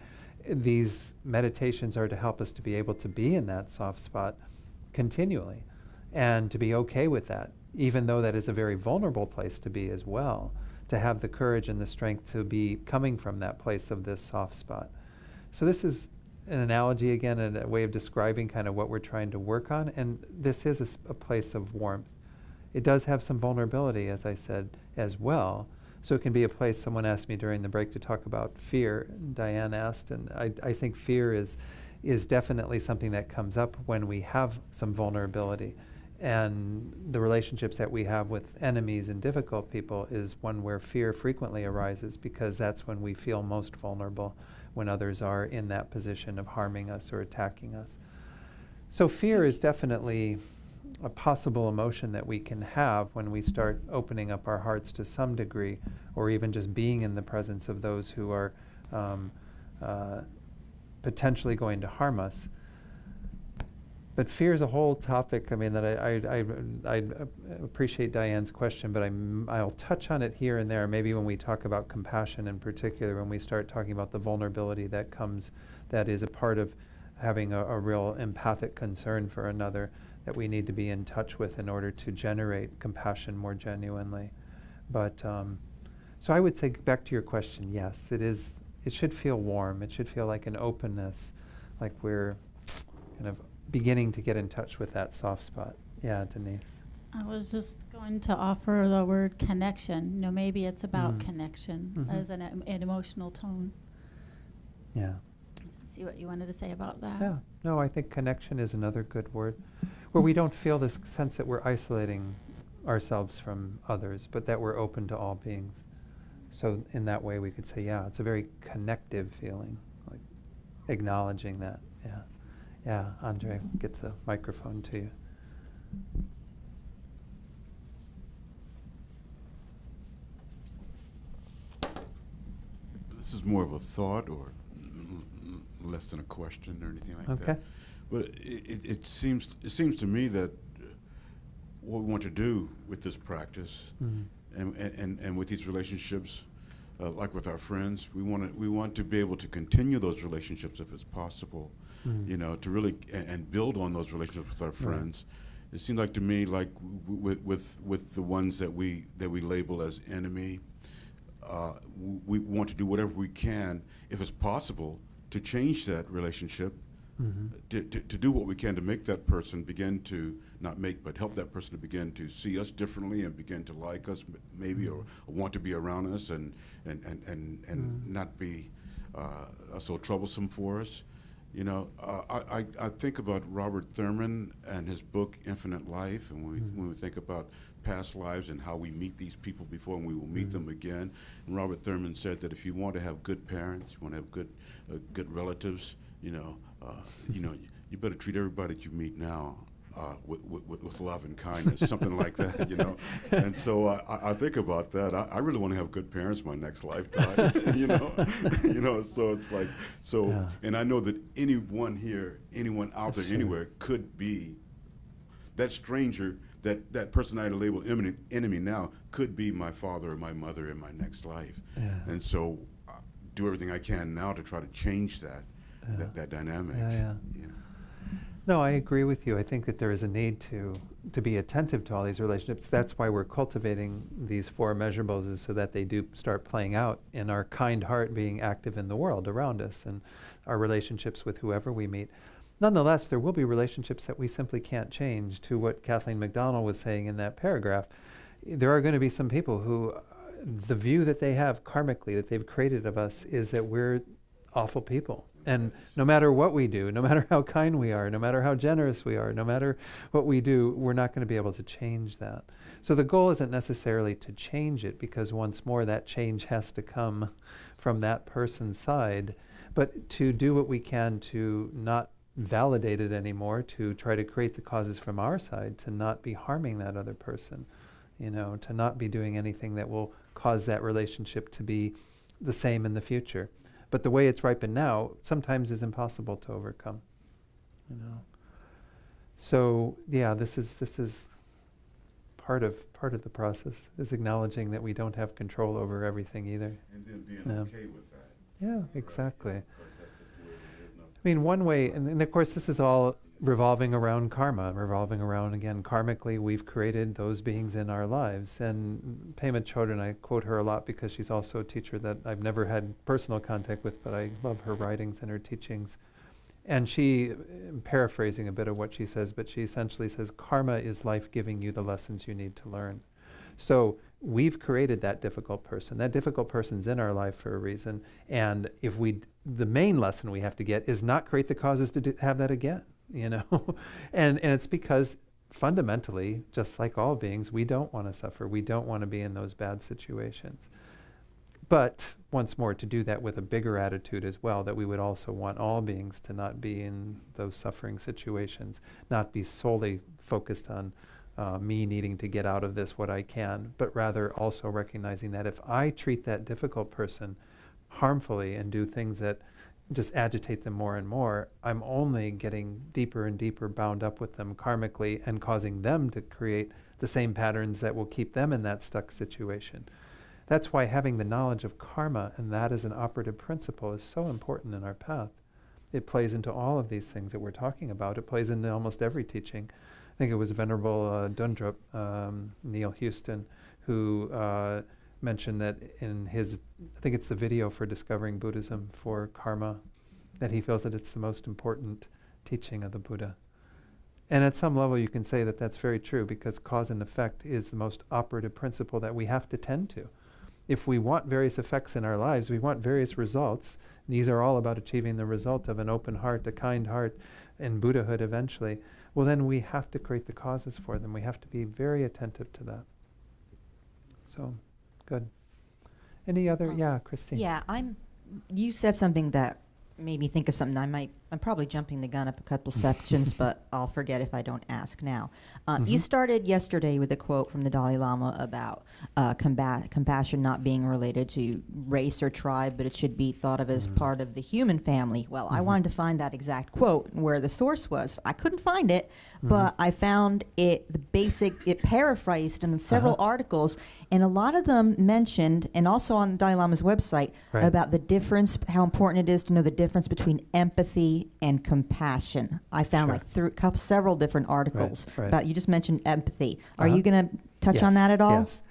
These meditations are to help us to be able to be in that soft spot continually and to be okay with that, even though that is a very vulnerable place to be as well, to have the courage and the strength to be coming from that place of this soft spot. So this is an analogy again, and a way of describing kind of what we're trying to work on, and this is a place of warmth. It does have some vulnerability, as I said, as well. So it can be a place. Someone asked me during the break to talk about fear. Diane asked, and I think fear is definitely something that comes up when we have some vulnerability. And the relationships that we have with enemies and difficult people is one where fear frequently arises, because that's when we feel most vulnerable, when others are in that position of harming us or attacking us. So fear is definitely a possible emotion that we can have when we start opening up our hearts to some degree, or even just being in the presence of those who are potentially going to harm us. But fear is a whole topic. I mean, that I appreciate Diane's question, but I'll touch on it here and there. Maybe when we talk about compassion in particular, when we start talking about the vulnerability that comes, that is a part of having a real empathic concern for another, that we need to be in touch with in order to generate compassion more genuinely. But so I would say, back to your question, yes, it is. It should feel warm. It should feel like an openness, like we're kind of beginning to get in touch with that soft spot. Yeah, Denise. I was just going to offer the word connection. You know, maybe it's about connection as an emotional tone. Yeah. See what you wanted to say about that. Yeah. No, I think connection is another good word, where we don't feel this sense that we're isolating ourselves from others, but that we're open to all beings. So in that way, we could say, yeah, it's a very connective feeling, like acknowledging that. Yeah. Yeah, Andre, get the microphone to you. This is more of a thought, or less than a question or anything like that. But it seems to me that what we want to do with this practice and with these relationships, like with our friends, we want to be able to continue those relationships if it's possible. You know, to really and build on those relationships with our friends. It seems like to me, like with the ones that we label as enemy, we want to do whatever we can, if it's possible, to change that relationship, to do what we can to make that person begin to not make, but help that person to begin to see us differently and begin to like us, maybe, or want to be around us, and not be so troublesome for us. You know, I think about Robert Thurman and his book Infinite Life, and when we think about past lives and how we meet these people before and we will meet them again. And Robert Thurman said that if you want to have good parents, you want to have good relatives, you better treat everybody that you meet now with love and kindness, something like that, you know. And so I think about that. I really want to have good parents my next lifetime, you know. So it's like, and I know that anyone here, anyone out there, anywhere, could be that stranger, that person I label enemy now, could be my father or my mother in my next life. And so do everything I can now to try to change that dynamic. No, I agree with you. I think that there is a need to be attentive to all these relationships. That's why we're cultivating these four measurables, is so that they do start playing out in our kind heart being active in the world around us and our relationships with whoever we meet. Nonetheless, there will be relationships that we simply can't change. To what Kathleen McDonald was saying in that paragraph, there are going to be some people who, the view that they have karmically, that they've created of us, is that we're awful people. And no matter what we do, no matter how kind we are, no matter how generous we are, no matter what we do, we're not going to be able to change that. So the goal isn't necessarily to change it, because once more that change has to come from that person's side, but to do what we can to not validate it anymore, to try to create the causes from our side, to not be harming that other person, you know, to not be doing anything that will cause that relationship to be the same in the future. But the way it's ripened now sometimes is impossible to overcome, you know. So yeah, this is part of the process, is acknowledging that we don't have control over everything either. And then being okay with that. Yeah, exactly. Right? I mean, one way, and of course this is all revolving around karma, revolving around, again, karmically, we've created those beings in our lives. And Pema Chodron, I quote her a lot because she's also a teacher that I've never had personal contact with, but I love her writings and her teachings. And she, paraphrasing a bit of what she says, but she essentially says, karma is life giving you the lessons you need to learn. So we've created that difficult person. That difficult person's in our life for a reason. And if the main lesson we have to get is not create the causes to have that again. You know, and it's because fundamentally, just like all beings, we don't want to suffer. We don't want to be in those bad situations. But once more, to do that with a bigger attitude as well, that we would also want all beings to not be in those suffering situations, not be solely focused on me needing to get out of this what I can, but rather also recognizing that if I treat that difficult person harmfully and do things that just agitate them more and more, I'm only getting deeper and deeper bound up with them karmically and causing them to create the same patterns that will keep them in that stuck situation. That's why having the knowledge of karma, and that as an operative principle, is so important in our path. It plays into all of these things that we're talking about. It plays into almost every teaching. I think it was Venerable Dundrup, Neil Houston, who mentioned that in his, I think it's the video for Discovering Buddhism for Karma, that he feels that it's the most important teaching of the Buddha. And at some level you can say that that's very true, because cause and effect is the most operative principle that we have to tend to. If we want various effects in our lives, we want various results. These are all about achieving the result of an open heart, a kind heart, and Buddhahood eventually. Well, then we have to create the causes for them. We have to be very attentive to that. So, good. Any other? Yeah, Christine. Yeah, you said something that made me think of something. I'm probably jumping the gun up a couple sections, but I'll forget if I don't ask now. You started yesterday with a quote from the Dalai Lama about compassion not being related to race or tribe, but it should be thought of as part of the human family. Well, I wanted to find that exact quote and where the source was. I couldn't find it, but I found it paraphrased in several articles, and a lot of them mentioned, and also on the Dalai Lama's website, about the difference, how important it is to know the difference between empathy and compassion. I found several different articles about, you just mentioned empathy. Are you going to touch on that at all? Yes.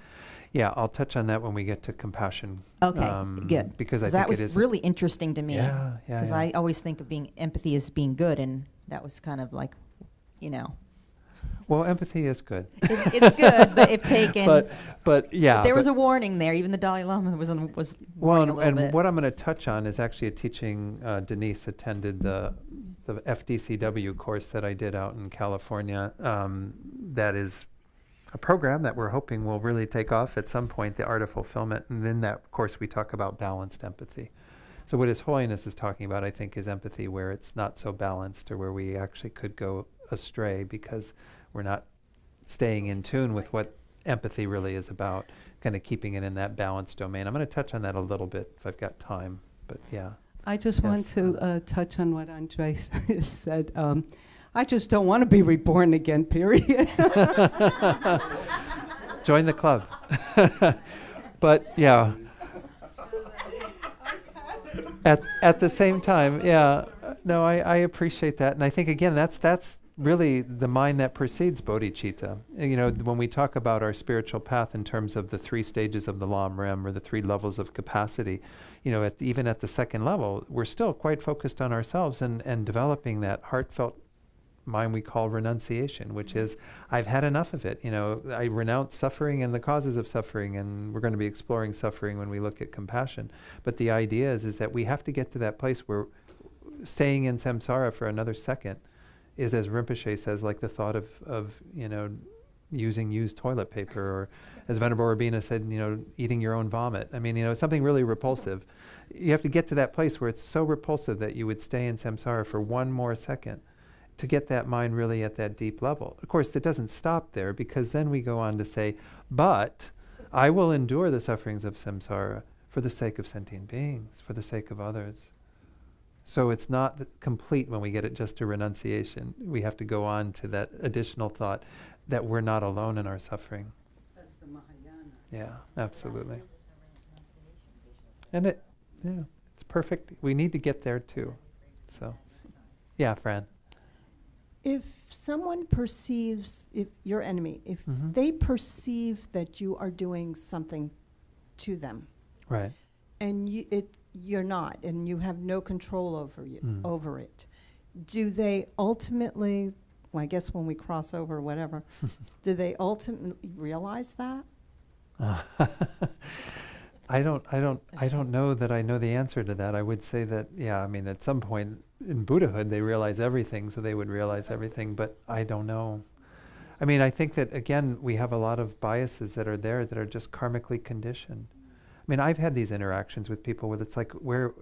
Yeah, I'll touch on that when we get to compassion. Okay, good. Because I that think was it is really interesting to me. Yeah. Because I always think of empathy as being good, and that was kind of like, Well, empathy is good. It's good, but if taken. But yeah. There was a warning there. Even the Dalai Lama was warning a little bit. What I'm going to touch on is actually a teaching Denise attended the FDCW course that I did out in California. That is a program that we're hoping will really take off at some point, the Art of Fulfillment. And in that course, we talk about balanced empathy. So what His Holiness is talking about, I think, is empathy where it's not so balanced, or where we actually could go astray because we're not staying in tune with what empathy really is about, kind of keeping it in that balanced domain. I'm going to touch on that a little bit if I've got time, but yeah. I just want to touch on what Andre said. I just don't want to be reborn again, period. Join the club. But yeah. At the same time, no, I appreciate that. And I think, again, that's really the mind that precedes bodhicitta. When we talk about our spiritual path in terms of the 3 stages of the Lam Rem, or the 3 levels of capacity, even at the second level, we're still quite focused on ourselves and developing that heartfelt mind we call renunciation, which is, I've had enough of it. I renounce suffering and the causes of suffering, and we're going to be exploring suffering when we look at compassion. But the idea is that we have to get to that place where staying in samsara for another second is, as Rinpoche says, like the thought of using used toilet paper, or as Venerable Rabina said, eating your own vomit. I mean, something really repulsive. You have to get to that place where it's so repulsive that you would stay in samsara for one more second to get that mind really at that deep level. Of course, it doesn't stop there, because then we go on to say, but I will endure the sufferings of samsara for the sake of sentient beings, for the sake of others. So it's not complete when we get it just to renunciation. We have to go on to that additional thought that we're not alone in our suffering. That's the Mahayana. Yeah, absolutely. And it's perfect. We need to get there too. So, yeah, Fran. If someone perceives, if your enemy, if they perceive that you are doing something to them, right, and you're not, and you have no control over it, do they ultimately, well, I guess when we cross over, whatever, do they ultimately realize that? I don't know that I know the answer to that. I would say that, at some point in Buddhahood, they realize everything, so they would realize everything, but I don't know. I mean, I think that, again, we have a lot of biases that are there that are just karmically conditioned. I mean, I've had these interactions with people where it's like where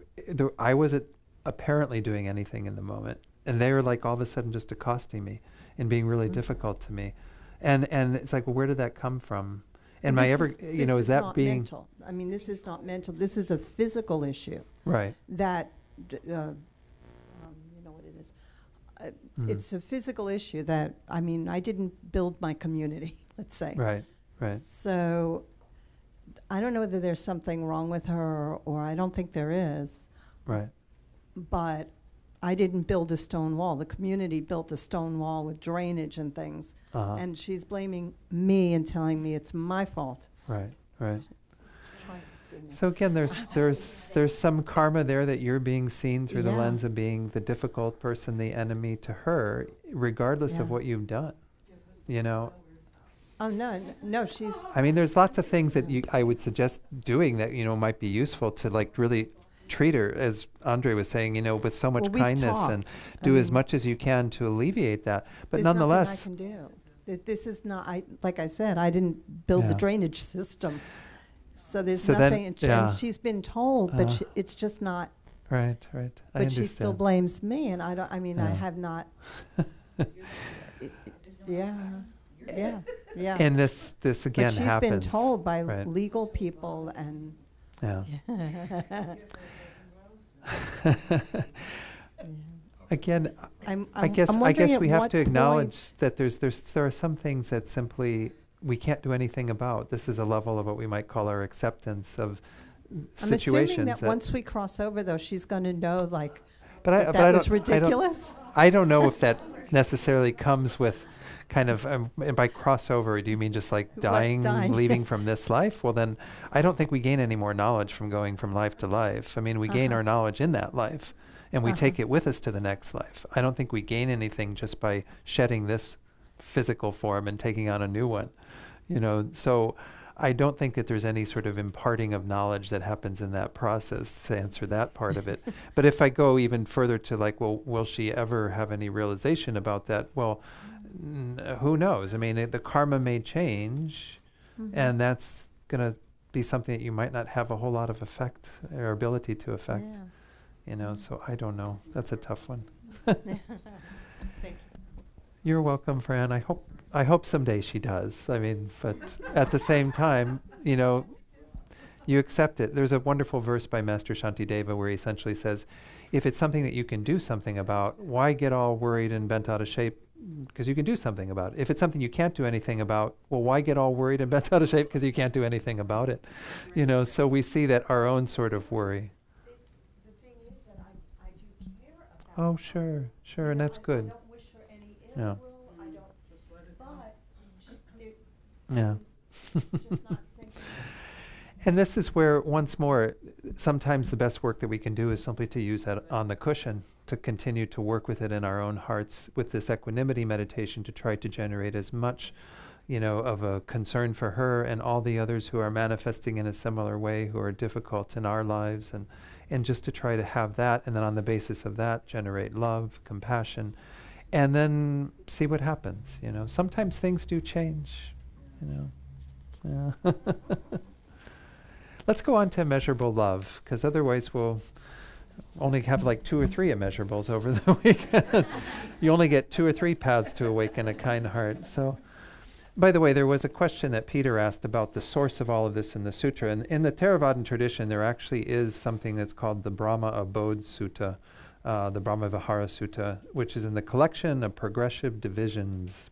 I wasn't apparently doing anything in the moment, and they were like all of a sudden just accosting me and being really difficult to me. And it's like, well, where did that come from? And this my ever, is, you know, is that not being... mental. I mean, this is not mental. This is a physical issue. Right. That, you know what it is. It's a physical issue that, I mean, I didn't build my community, let's say. Right, right. So I don't know whether there's something wrong with her, or I don't think there is. Right. But I didn't build a stone wall. The community built a stone wall with drainage and things. And she's blaming me and telling me it's my fault. Right, right. So again, there's some karma there that you're being seen through the lens of being the difficult person, the enemy to her, regardless of what you've done. You know? Oh, no, she's... I mean, there's lots of things that I would suggest doing that, you know, might be useful to like really treat her, as Andre was saying, you know, with so much kindness and do as much as you can to alleviate that. But nonetheless... There's nothing I can do. This is not, like I said, I didn't build the drainage system. So there's nothing, and she's been told, but it's just not. Right, right. But she still blames me, and I don't. I mean, I have not. Yeah. And this again but she's happens. Been told by legal people, and. Yeah. Again, I guess we have to acknowledge that there are some things that simply we can't do anything about. This is a level of what we might call our acceptance of situations. I'm assuming that once we cross over, though, she's going to know, like, that was ridiculous. I don't know if that necessarily comes with kind of, and by crossover, do you mean just like dying. Leaving from this life? Well, then I don't think we gain any more knowledge from going from life to life. I mean, we gain our knowledge in that life, and we take it with us to the next life. I don't think we gain anything just by shedding this physical form and taking on a new one. You know, so I don't think that there's any sort of imparting of knowledge that happens in that process, to answer that part of it. But if I go even further to like, well, will she ever have any realization about that? Well, who knows? I mean, the karma may change, and that's going to be something that you might not have a whole lot of effect or ability to affect. Yeah. You know, so I don't know. That's a tough one. Thank you. You're welcome, Fran. I hope someday she does. I mean, but at the same time, you know, you accept it. There's a wonderful verse by Master Shantideva where he essentially says, if it's something that you can do something about, why get all worried and bent out of shape? Because you can do something about it. If it's something you can't do anything about, well, why get all worried and bent out of shape? Because you can't do anything about it. You know, so we see that our own sort of worry. The thing is that I do care about Oh, sure, and that's good. I don't wish her any ill will. I don't, but yeah. just not thinking. And this is where, once more, sometimes the best work that we can do is simply to use that on the cushion, to continue to work with it in our own hearts with this equanimity meditation, to try to generate as much, you know, of a concern for her and all the others who are manifesting in a similar way, who are difficult in our lives, and just to try to have that, and then on the basis of that, generate love, compassion, and then see what happens, you know. Sometimes things do change, you know. Yeah. Let's go on to immeasurable love, because otherwise we'll only have like 2 or 3 immeasurables over the weekend. You only get 2 or 3 paths to awaken a kind heart. So, by the way, there was a question that Peter asked about the source of all of this in the sutra. And in the Theravadan tradition, there actually is something that's called the Brahma Abodh Sutta, the Brahma Vihara Sutta, which is in the collection of progressive divisions.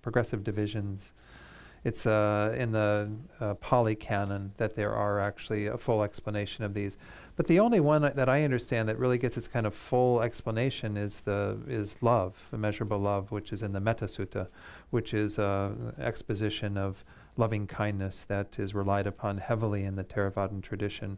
It's in the Pali Canon that there are actually a full explanation of these. But the only one that I understand that really gets its kind of full explanation is love, immeasurable love, which is in the Metta Sutta, which is an exposition of loving kindness that is relied upon heavily in the Theravadan tradition.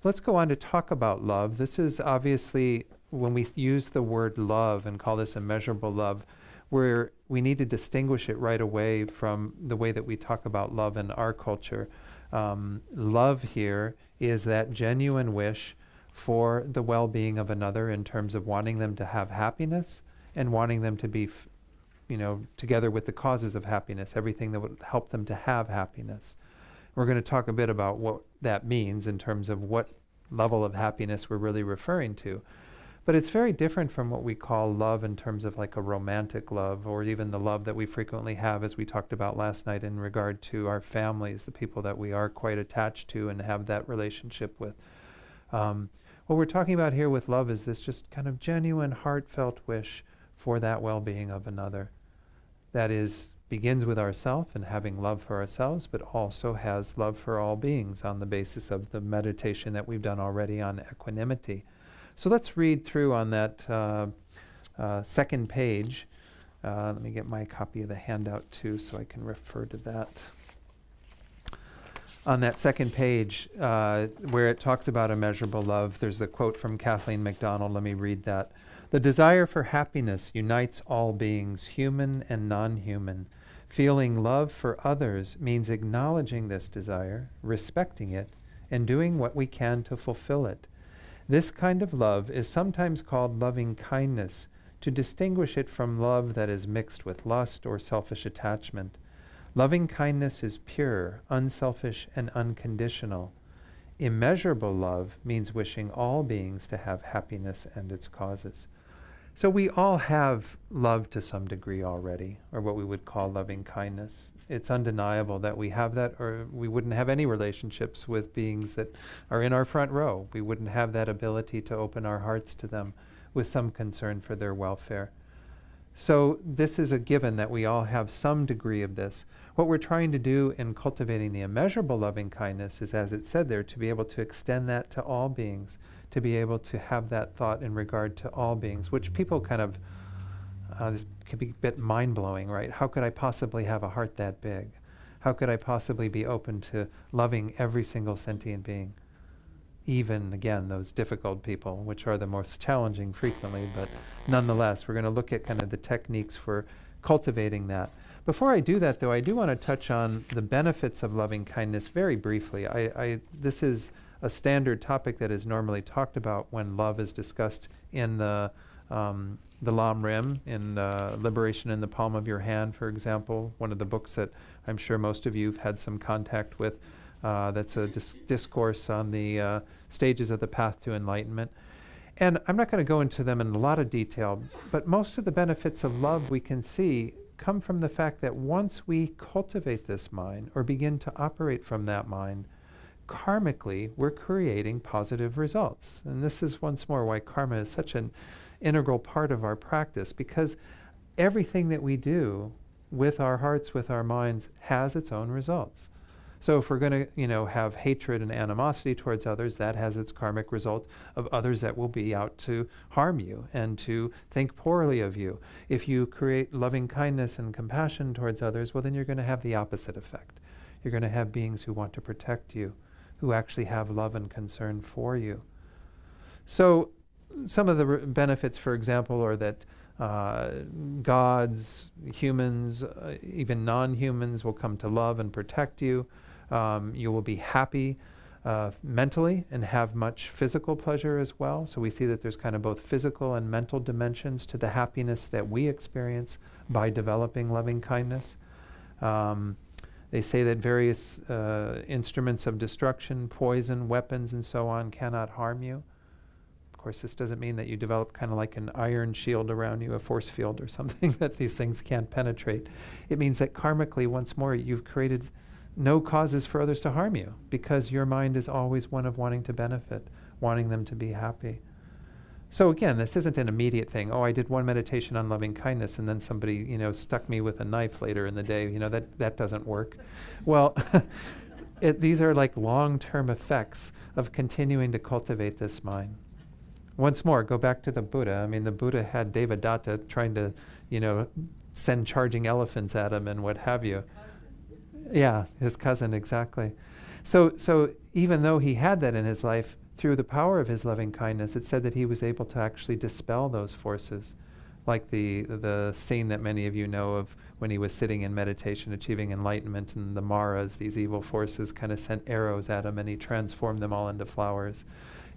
Let's go on to talk about love. This is obviously, when we use the word love and call this immeasurable love, where we need to distinguish it right away from the way that we talk about love in our culture. Love here is that genuine wish for the well-being of another in terms of wanting them to have happiness and wanting them to be together with the causes of happiness, everything that would help them to have happiness. We're going to talk a bit about what that means in terms of what level of happiness we're really referring to. But it's very different from what we call love in terms of like a romantic love, or even the love that we frequently have, as we talked about last night, in regard to our families, the people that we are quite attached to and have that relationship with. What we're talking about here with love is this just kind of genuine, heartfelt wish for that well-being of another. That begins with ourself and having love for ourselves, but also has love for all beings on the basis of the meditation that we've done already on equanimity. So let's read through on that second page. Let me get my copy of the handout too so I can refer to that. On that second page, where it talks about immeasurable love, there's a quote from Kathleen MacDonald. Let me read that. "The desire for happiness unites all beings, human and non-human. Feeling love for others means acknowledging this desire, respecting it, and doing what we can to fulfill it. This kind of love is sometimes called loving kindness, to distinguish it from love that is mixed with lust or selfish attachment. Loving kindness is pure, unselfish, and unconditional. Immeasurable love means wishing all beings to have happiness and its causes." So we all have love to some degree already, or what we would call loving kindness. It's undeniable that we have that, or we wouldn't have any relationships with beings that are in our front row. We wouldn't have that ability to open our hearts to them with some concern for their welfare. So this is a given that we all have some degree of this. What we're trying to do in cultivating the immeasurable loving kindness is, as it said there, to be able to extend that to all beings, to be able to have that thought in regard to all beings, which people kind of, this can be a bit mind-blowing, right? How could I possibly have a heart that big? How could I possibly be open to loving every single sentient being? Even, again, those difficult people, which are the most challenging frequently, but nonetheless, we're going to look at kind of the techniques for cultivating that. Before I do that, though, I do want to touch on the benefits of loving kindness very briefly. This is a standard topic that is normally talked about when love is discussed in the Lam Rim, in Liberation in the Palm of Your Hand, for example, one of the books that I'm sure most of you have had some contact with. That's a discourse on the stages of the path to enlightenment. And I'm not going to go into them in a lot of detail, but most of the benefits of love we can see come from the fact that once we cultivate this mind, or begin to operate from that mind, karmically, we're creating positive results. And this is once more why karma is such an integral part of our practice, because everything that we do with our hearts, with our minds, has its own results. So if we're going to, have hatred and animosity towards others, that has its karmic result of others that will be out to harm you and to think poorly of you. If you create loving kindness and compassion towards others, well, then you're going to have the opposite effect. You're going to have beings who want to protect you, who actually have love and concern for you. So some of the benefits, for example, are that gods, humans, even non-humans will come to love and protect you. You will be happy mentally and have much physical pleasure as well. So we see that there's kind of both physical and mental dimensions to the happiness that we experience by developing loving kindness. They say that various instruments of destruction, poison, weapons, and so on cannot harm you. Of course, this doesn't mean that you develop kind of like an iron shield around you, a force field or something that these things can't penetrate. It means that karmically, once more, you've created no causes for others to harm you, because your mind is always one of wanting to benefit, wanting them to be happy. So again, this isn't an immediate thing. Oh, I did one meditation on loving kindness and then somebody, stuck me with a knife later in the day. That doesn't work. Well, these are like long-term effects of continuing to cultivate this mind. Once more, go back to the Buddha. I mean, the Buddha had Devadatta trying to, send charging elephants at him and what have you. Yeah, his cousin, exactly. So even though he had that in his life, through the power of his loving kindness, it said that he was able to actually dispel those forces, like the scene that many of you know of when he was sitting in meditation, achieving enlightenment, and the Maras, these evil forces, kind of sent arrows at him, and he transformed them all into flowers.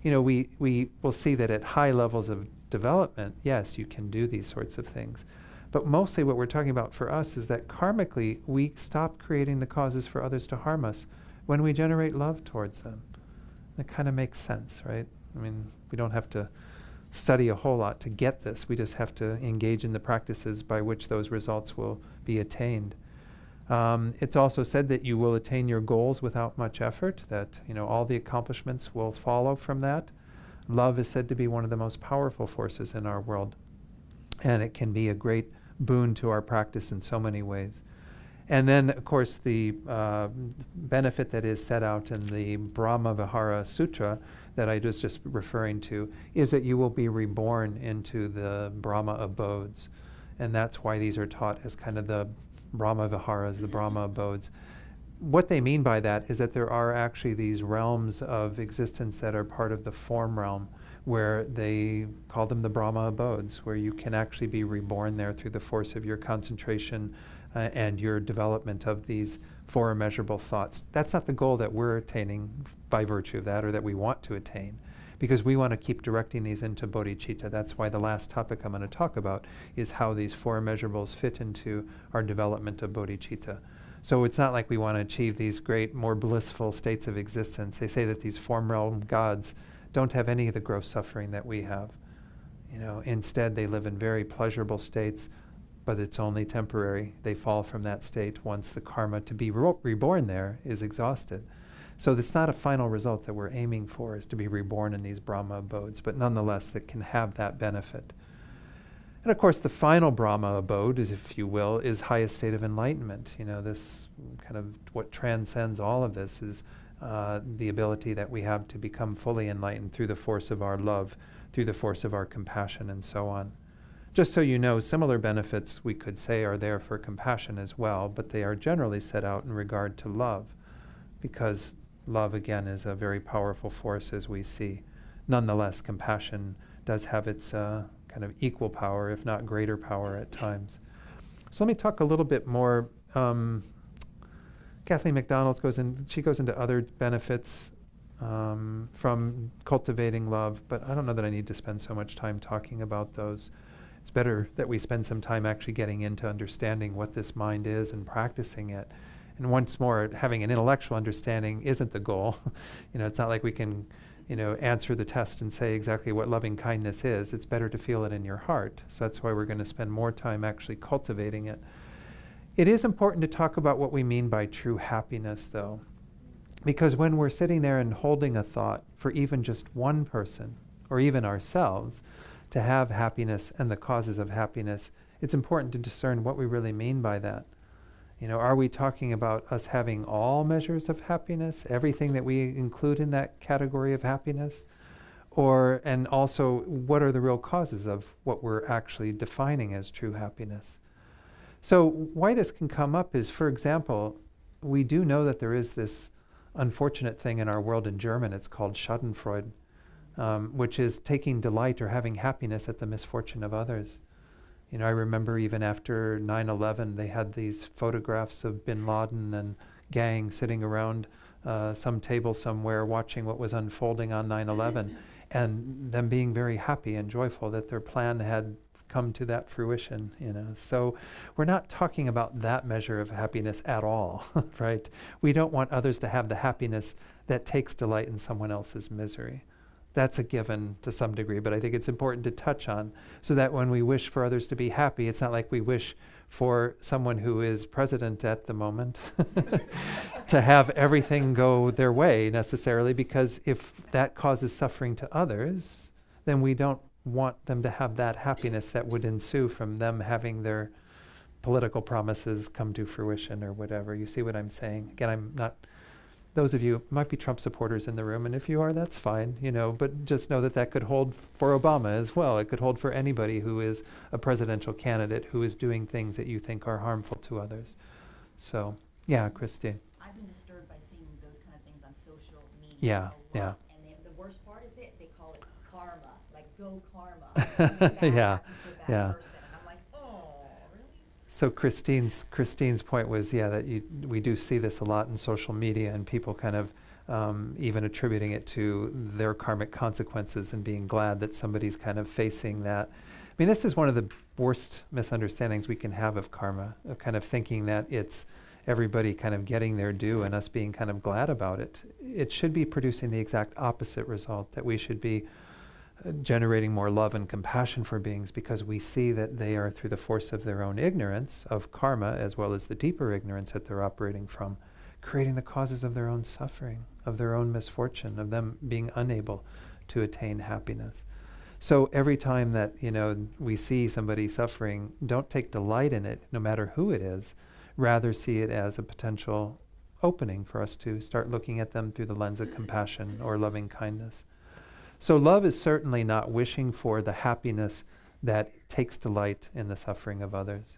We will see that at high levels of development, yes, you can do these sorts of things. But mostly what we're talking about for us is that karmically, we stop creating the causes for others to harm us when we generate love towards them. That kind of makes sense, right? I mean, we don't have to study a whole lot to get this. We just have to engage in the practices by which those results will be attained. It's also said that you will attain your goals without much effort, that all the accomplishments will follow from that. Love is said to be one of the most powerful forces in our world, and it can be a great boon to our practice in so many ways. And then, of course, the benefit that is set out in the Brahma Vihara Sutra that I was just referring to is that you will be reborn into the Brahma abodes. And that's why these are taught as kind of the Brahma Viharas, the Brahma abodes. What they mean by that is that there are actually these realms of existence that are part of the form realm, where they call them the Brahma abodes, where you can actually be reborn there through the force of your concentration and your development of these four immeasurable thoughts. That's not the goal that we're attaining by virtue of that, or that we want to attain, because we want to keep directing these into bodhicitta. That's why the last topic I'm going to talk about is how these four immeasurables fit into our development of bodhicitta. So it's not like we want to achieve these great, more blissful states of existence. They say that these form realm gods don't have any of the gross suffering that we have. Instead, they live in very pleasurable states, but it's only temporary. They fall from that state once the karma to be reborn there is exhausted. So it's not a final result that we're aiming for, is to be reborn in these Brahma abodes, but nonetheless that can have that benefit. And of course, the final Brahma abode, if you will, is highest state of enlightenment. This kind of what transcends all of this is the ability that we have to become fully enlightened through the force of our love, through the force of our compassion, and so on. Just so you know, similar benefits we could say are there for compassion as well, but they are generally set out in regard to love, because love, again, is a very powerful force, as we see. Nonetheless, compassion does have its kind of equal power, if not greater power at times. So let me talk a little bit more. Kathleen McDonald goes into other benefits from cultivating love, but I don't know that I need to spend so much time talking about those. It's better that we spend some time actually getting into understanding what this mind is and practicing it. And once more, having an intellectual understanding isn't the goal. It's not like we can, answer the test and say exactly what loving kindness is. It's better to feel it in your heart. So that's why we're going to spend more time actually cultivating it. It is important to talk about what we mean by true happiness, though, because when we're sitting there and holding a thought for even just one person, or even ourselves, to have happiness and the causes of happiness, it's important to discern what we really mean by that. Are we talking about us having all measures of happiness, everything that we include in that category of happiness? And also, what are the real causes of what we're actually defining as true happiness? So why this can come up is, for example, we do know that there is this unfortunate thing in our world in German. It's called Schadenfreude, which is taking delight or having happiness at the misfortune of others. I remember even after 9/11, they had these photographs of bin Laden and gang sitting around some table somewhere watching what was unfolding on 9/11, and them being very happy and joyful that their plan had come to that fruition. So we're not talking about that measure of happiness at all, right? We don't want others to have the happiness that takes delight in someone else's misery. That's a given to some degree, but I think it's important to touch on so that when we wish for others to be happy, it's not like we wish for someone who is president at the moment to have everything go their way necessarily, because if that causes suffering to others, then we don't want them to have that happiness that would ensue from them having their political promises come to fruition or whatever. You see what I'm saying? Again, those of you might be Trump supporters in the room, and if you are, that's fine, but just know that could hold for Obama as well. It could hold for anybody who is a presidential candidate who is doing things that you think are harmful to others. So, yeah, Christine. I've been disturbed by seeing those kind of things on social media. Yeah, yeah. And the worst part is they call it karma, like go karma. Yeah, yeah. Person. And I'm like, oh, really? So Christine's point was, that we do see this a lot in social media, and people kind of even attributing it to their karmic consequences and being glad that somebody's kind of facing that. mean, this is one of the worst misunderstandings we can have of karma, of kind of thinking that it's everybody kind of getting their due and us being kind of glad about it. It should be producing the exact opposite result, that we should be generating more love and compassion for beings because we see that they are, through the force of their own ignorance of karma, as well as the deeper ignorance that they're operating from, creating the causes of their own suffering, of their own misfortune, of them being unable to attain happiness. So every time that, we see somebody suffering, don't take delight in it, no matter who it is. Rather see it as a potential opening for us to start looking at them through the lens of compassion or loving kindness. So love is certainly not wishing for the happiness that takes delight in the suffering of others.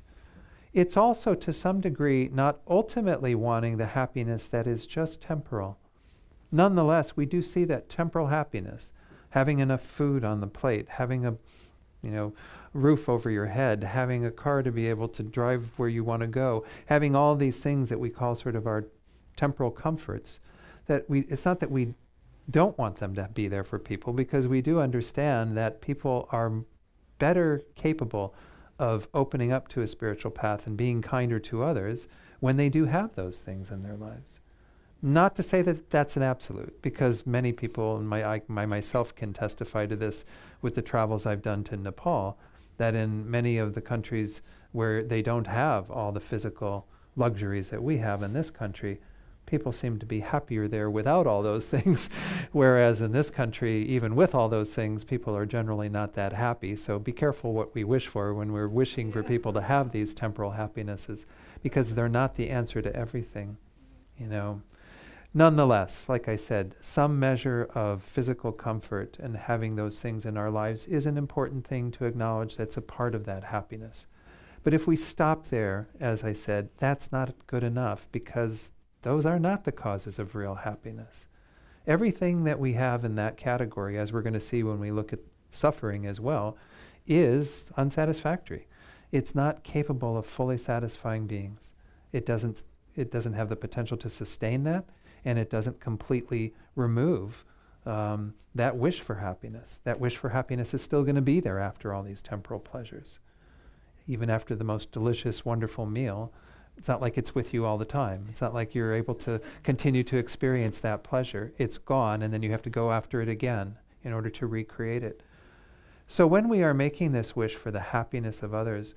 It's also, to some degree, not ultimately wanting the happiness that is just temporal. Nonetheless, we do see that temporal happiness, having enough food on the plate, having a roof over your head, having a car to be able to drive where you want to go, having all these things that we call sort of our temporal comforts, it's not that we don't want them to be there for people, because we do understand that people are better capable of opening up to a spiritual path and being kinder to others when they do have those things in their lives. Not to say that that's an absolute, because many people, and myself can testify to this with the travels I've done to Nepal, that in many of the countries where they don't have all the physical luxuries that we have in this country, people seem to be happier there without all those things, whereas in this country, even with all those things, people are generally not that happy. So be careful what we wish for when we're wishing for people to have these temporal happinesses, because they're not the answer to everything, Nonetheless, like I said, some measure of physical comfort and having those things in our lives is an important thing to acknowledge. That's a part of that happiness. But if we stop there, as I said, that's not good enough, because those are not the causes of real happiness. Everything that we have in that category, as we're going to see when we look at suffering as well, is unsatisfactory. It's not capable of fully satisfying beings. It doesn't have the potential to sustain that, and it doesn't completely remove that wish for happiness. That wish for happiness is still going to be there after all these temporal pleasures. Even after the most delicious, wonderful meal, it's not like it's with you all the time. It's not like you're able to continue to experience that pleasure. It's gone, and then you have to go after it again in order to recreate it. So when we are making this wish for the happiness of others,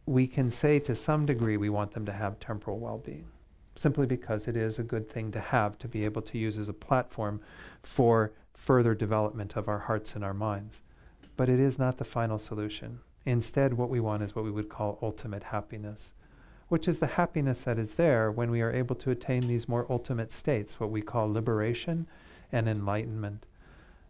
we can say to some degree we want them to have temporal well-being, simply because it is a good thing to have, to be able to use as a platform for further development of our hearts and our minds. But it is not the final solution. Instead, what we want is what we would call ultimate happiness, which is the happiness that is there when we are able to attain these more ultimate states, what we call liberation and enlightenment.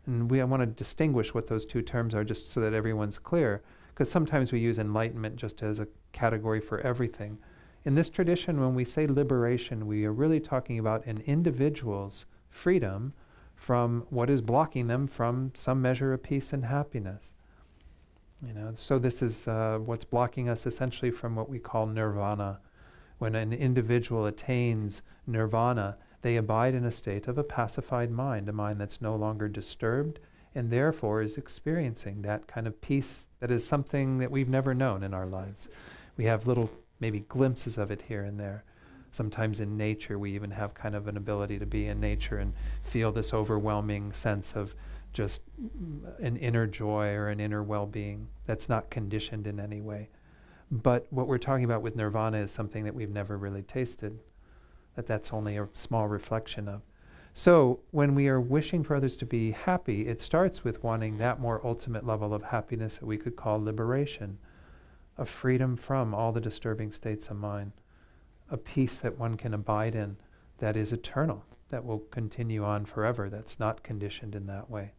And I want to distinguish what those two terms are, just so that everyone's clear, because sometimes we use enlightenment just as a category for everything. In this tradition, when we say liberation, we are really talking about an individual's freedom from what is blocking them from some measure of peace and happiness. So this is what's blocking us essentially from what we call nirvana. When an individual attains nirvana, they abide in a state of a pacified mind, a mind that's no longer disturbed, and therefore is experiencing that kind of peace that is something that we've never known in our lives. We have little maybe glimpses of it here and there. Sometimes in nature, we even have kind of an ability to be in nature and feel this overwhelming sense of just an inner joy or an inner well-being that's not conditioned in any way. But what we're talking about with nirvana is something that we've never really tasted, that's only a small reflection of. So when we are wishing for others to be happy, it starts with wanting that more ultimate level of happiness that we could call liberation, a freedom from all the disturbing states of mind, a peace that one can abide in that is eternal, that will continue on forever, that's not conditioned in that way.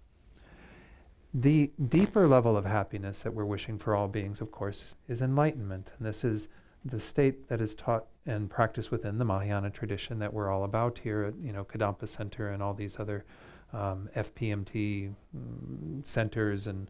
The deeper level of happiness that we're wishing for all beings, of course, is enlightenment. And this is the state that is taught and practiced within the Mahayana tradition that we're all about here at Kadampa Center and all these other FPMT centers and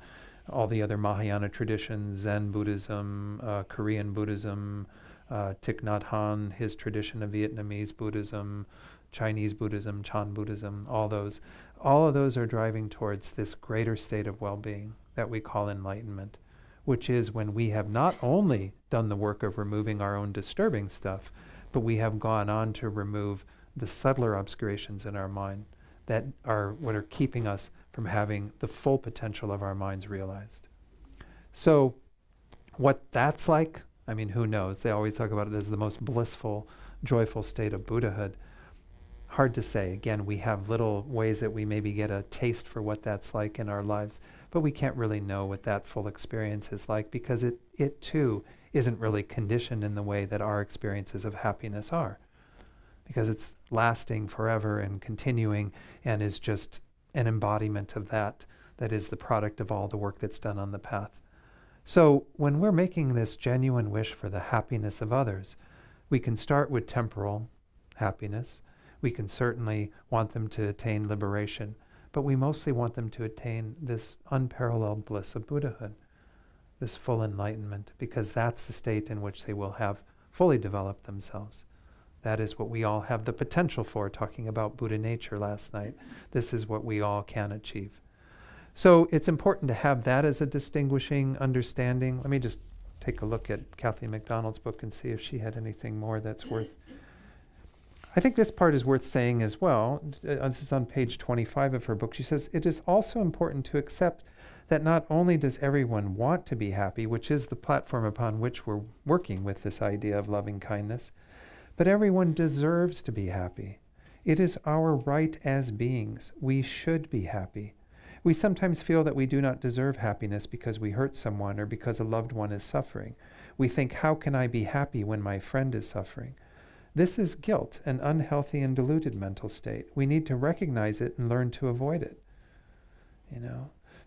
all the other Mahayana traditions, Zen Buddhism, Korean Buddhism, Thich Nhat Hanh, his tradition of Vietnamese Buddhism, Chinese Buddhism, Chan Buddhism, all of those are driving towards this greater state of well-being that we call enlightenment, which is when we have not only done the work of removing our own disturbing stuff, but we have gone on to remove the subtler obscurations in our mind that are what are keeping us from having the full potential of our minds realized. So what that's like, I mean, who knows? They always talk about it as the most blissful, joyful state of Buddhahood. Hard to say. Again, we have little ways that we maybe get a taste for what that's like in our lives, but we can't really know what that full experience is like because it too isn't really conditioned in the way that our experiences of happiness are, because it's lasting forever and continuing and is just an embodiment of that is the product of all the work that's done on the path. So when we're making this genuine wish for the happiness of others, we can start with temporal happiness. We can certainly want them to attain liberation, but we mostly want them to attain this unparalleled bliss of Buddhahood, this full enlightenment, because that's the state in which they will have fully developed themselves. That is what we all have the potential for, talking about Buddha nature last night. This is what we all can achieve. So it's important to have that as a distinguishing understanding. Let me just take a look at Kathleen MacDonald's book and see if she had anything more that's worth. I think this part is worth saying as well. This is on page 25 of her book. She says, it is also important to accept that not only does everyone want to be happy, which is the platform upon which we're working with this idea of loving kindness, but everyone deserves to be happy. It is our right as beings. We should be happy. We sometimes feel that we do not deserve happiness because we hurt someone or because a loved one is suffering. We think, how can I be happy when my friend is suffering? This is guilt, an unhealthy and deluded mental state. We need to recognize it and learn to avoid it.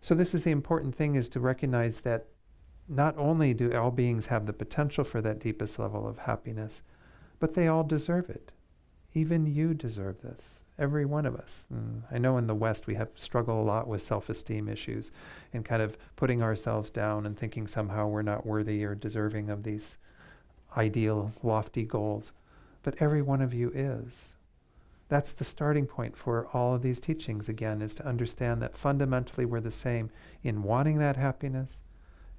So this is the important thing, is to recognize that not only do all beings have the potential for that deepest level of happiness, but they all deserve it. Even you deserve this. Every one of us. I know in the West we have struggled a lot with self-esteem issues and kind of putting ourselves down and thinking somehow we're not worthy or deserving of these ideal, lofty goals. But every one of you is. That's the starting point for all of these teachings, again, is to understand that fundamentally we're the same in wanting that happiness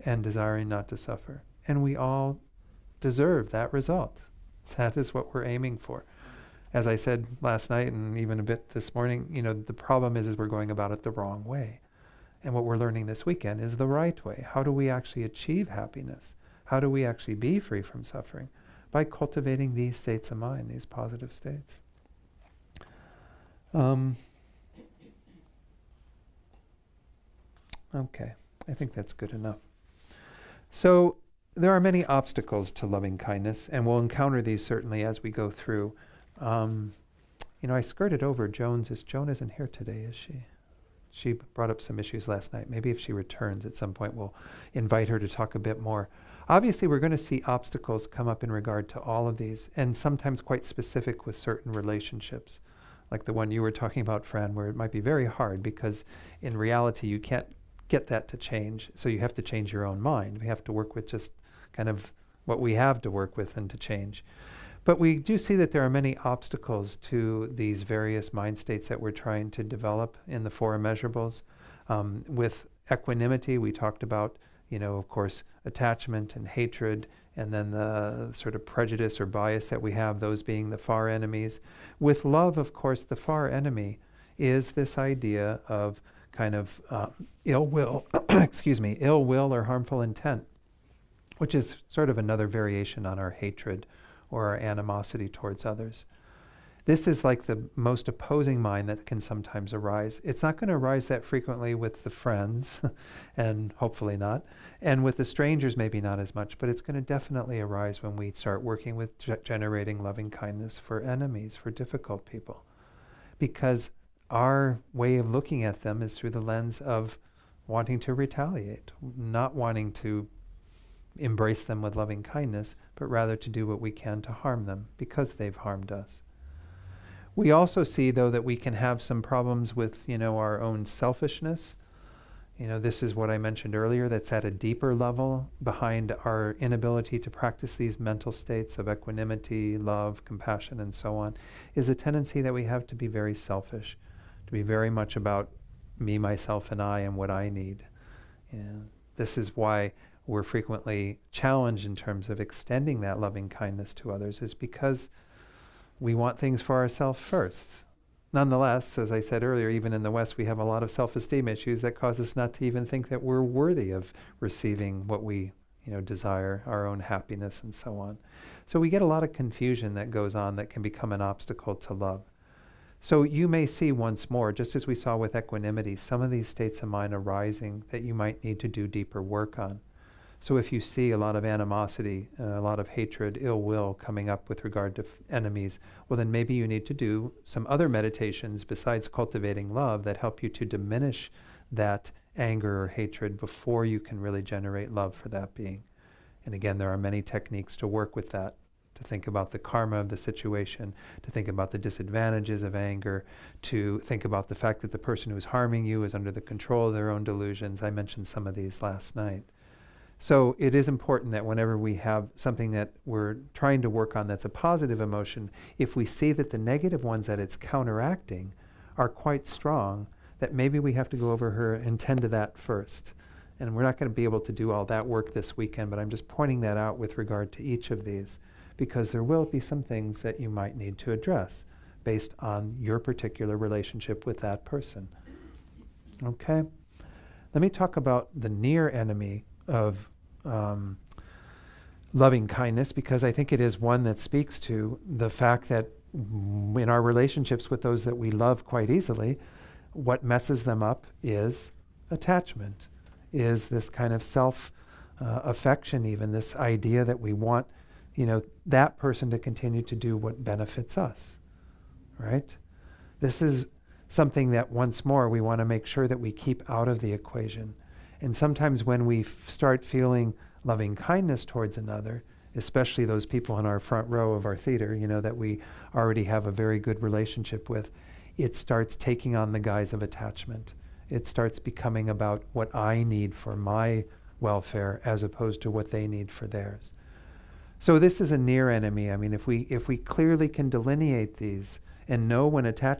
and desiring not to suffer. And we all deserve that result. That is what we're aiming for. As I said last night and even a bit this morning, the problem is we're going about it the wrong way. And what we're learning this weekend is the right way. How do we actually achieve happiness? How do we actually be free from suffering? By cultivating these states of mind, these positive states. Okay, I think that's good enough. So there are many obstacles to loving kindness, and we'll encounter these certainly as we go through. I skirted over Joan isn't here today, is she? She brought up some issues last night. Maybe if she returns at some point, we'll invite her to talk a bit more. Obviously, we're going to see obstacles come up in regard to all of these, and sometimes quite specific with certain relationships, like the one you were talking about, Fran, where it might be very hard because in reality you can't get that to change, so you have to change your own mind. We have to work with just kind of what we have to work with and to change. But we do see that there are many obstacles to these various mind states that we're trying to develop in the four immeasurables. With equanimity, we talked about, of course, attachment and hatred, and then the sort of prejudice or bias that we have, those being the far enemies. With love, of course, the far enemy is this idea of kind of ill will, ill will or harmful intent, which is sort of another variation on our hatred or our animosity towards others. This is like the most opposing mind that can sometimes arise. It's not going to arise that frequently with the friends, and hopefully not, and with the strangers maybe not as much, but it's going to definitely arise when we start working with generating loving kindness for enemies, for difficult people. Because our way of looking at them is through the lens of wanting to retaliate, not wanting to embrace them with loving kindness, but rather to do what we can to harm them because they've harmed us. We also see, though, that we can have some problems with, our own selfishness. This is what I mentioned earlier, that's at a deeper level behind our inability to practice these mental states of equanimity, love, compassion, and so on, is a tendency that we have to be very selfish, to be very much about me, myself, and I, and what I need. This is why we're frequently challenged in terms of extending that loving kindness to others is because we want things for ourselves first. Nonetheless, as I said earlier, even in the West, we have a lot of self-esteem issues that cause us not to even think that we're worthy of receiving what we, desire, our own happiness and so on. So we get a lot of confusion that goes on that can become an obstacle to love. So you may see once more, just as we saw with equanimity, some of these states of mind arising that you might need to do deeper work on. So if you see a lot of animosity, a lot of hatred, ill will coming up with regard to enemies, well then maybe you need to do some other meditations besides cultivating love that help you to diminish that anger or hatred before you can really generate love for that being. And again, there are many techniques to work with that, to think about the karma of the situation, to think about the disadvantages of anger, to think about the fact that the person who's harming you is under the control of their own delusions. I mentioned some of these last night. So it is important that whenever we have something that we're trying to work on that's a positive emotion, if we see that the negative ones that it's counteracting are quite strong, that maybe we have to go over here and tend to that first. And we're not going to be able to do all that work this weekend, but I'm just pointing that out with regard to each of these, because there will be some things that you might need to address based on your particular relationship with that person. Okay? Let me talk about the near enemy of loving kindness, because I think it is one that speaks to the fact that in our relationships with those that we love quite easily, what messes them up is attachment, is this kind of self-affection even, this idea that we want, that person to continue to do what benefits us, right? This is something that once more we want to make sure that we keep out of the equation. And sometimes when we start feeling loving kindness towards another, especially those people in our front row of our theater, that we already have a very good relationship with, it starts taking on the guise of attachment. It starts becoming about what I need for my welfare as opposed to what they need for theirs. So this is a near enemy. I mean, if we clearly can delineate these and know when attachment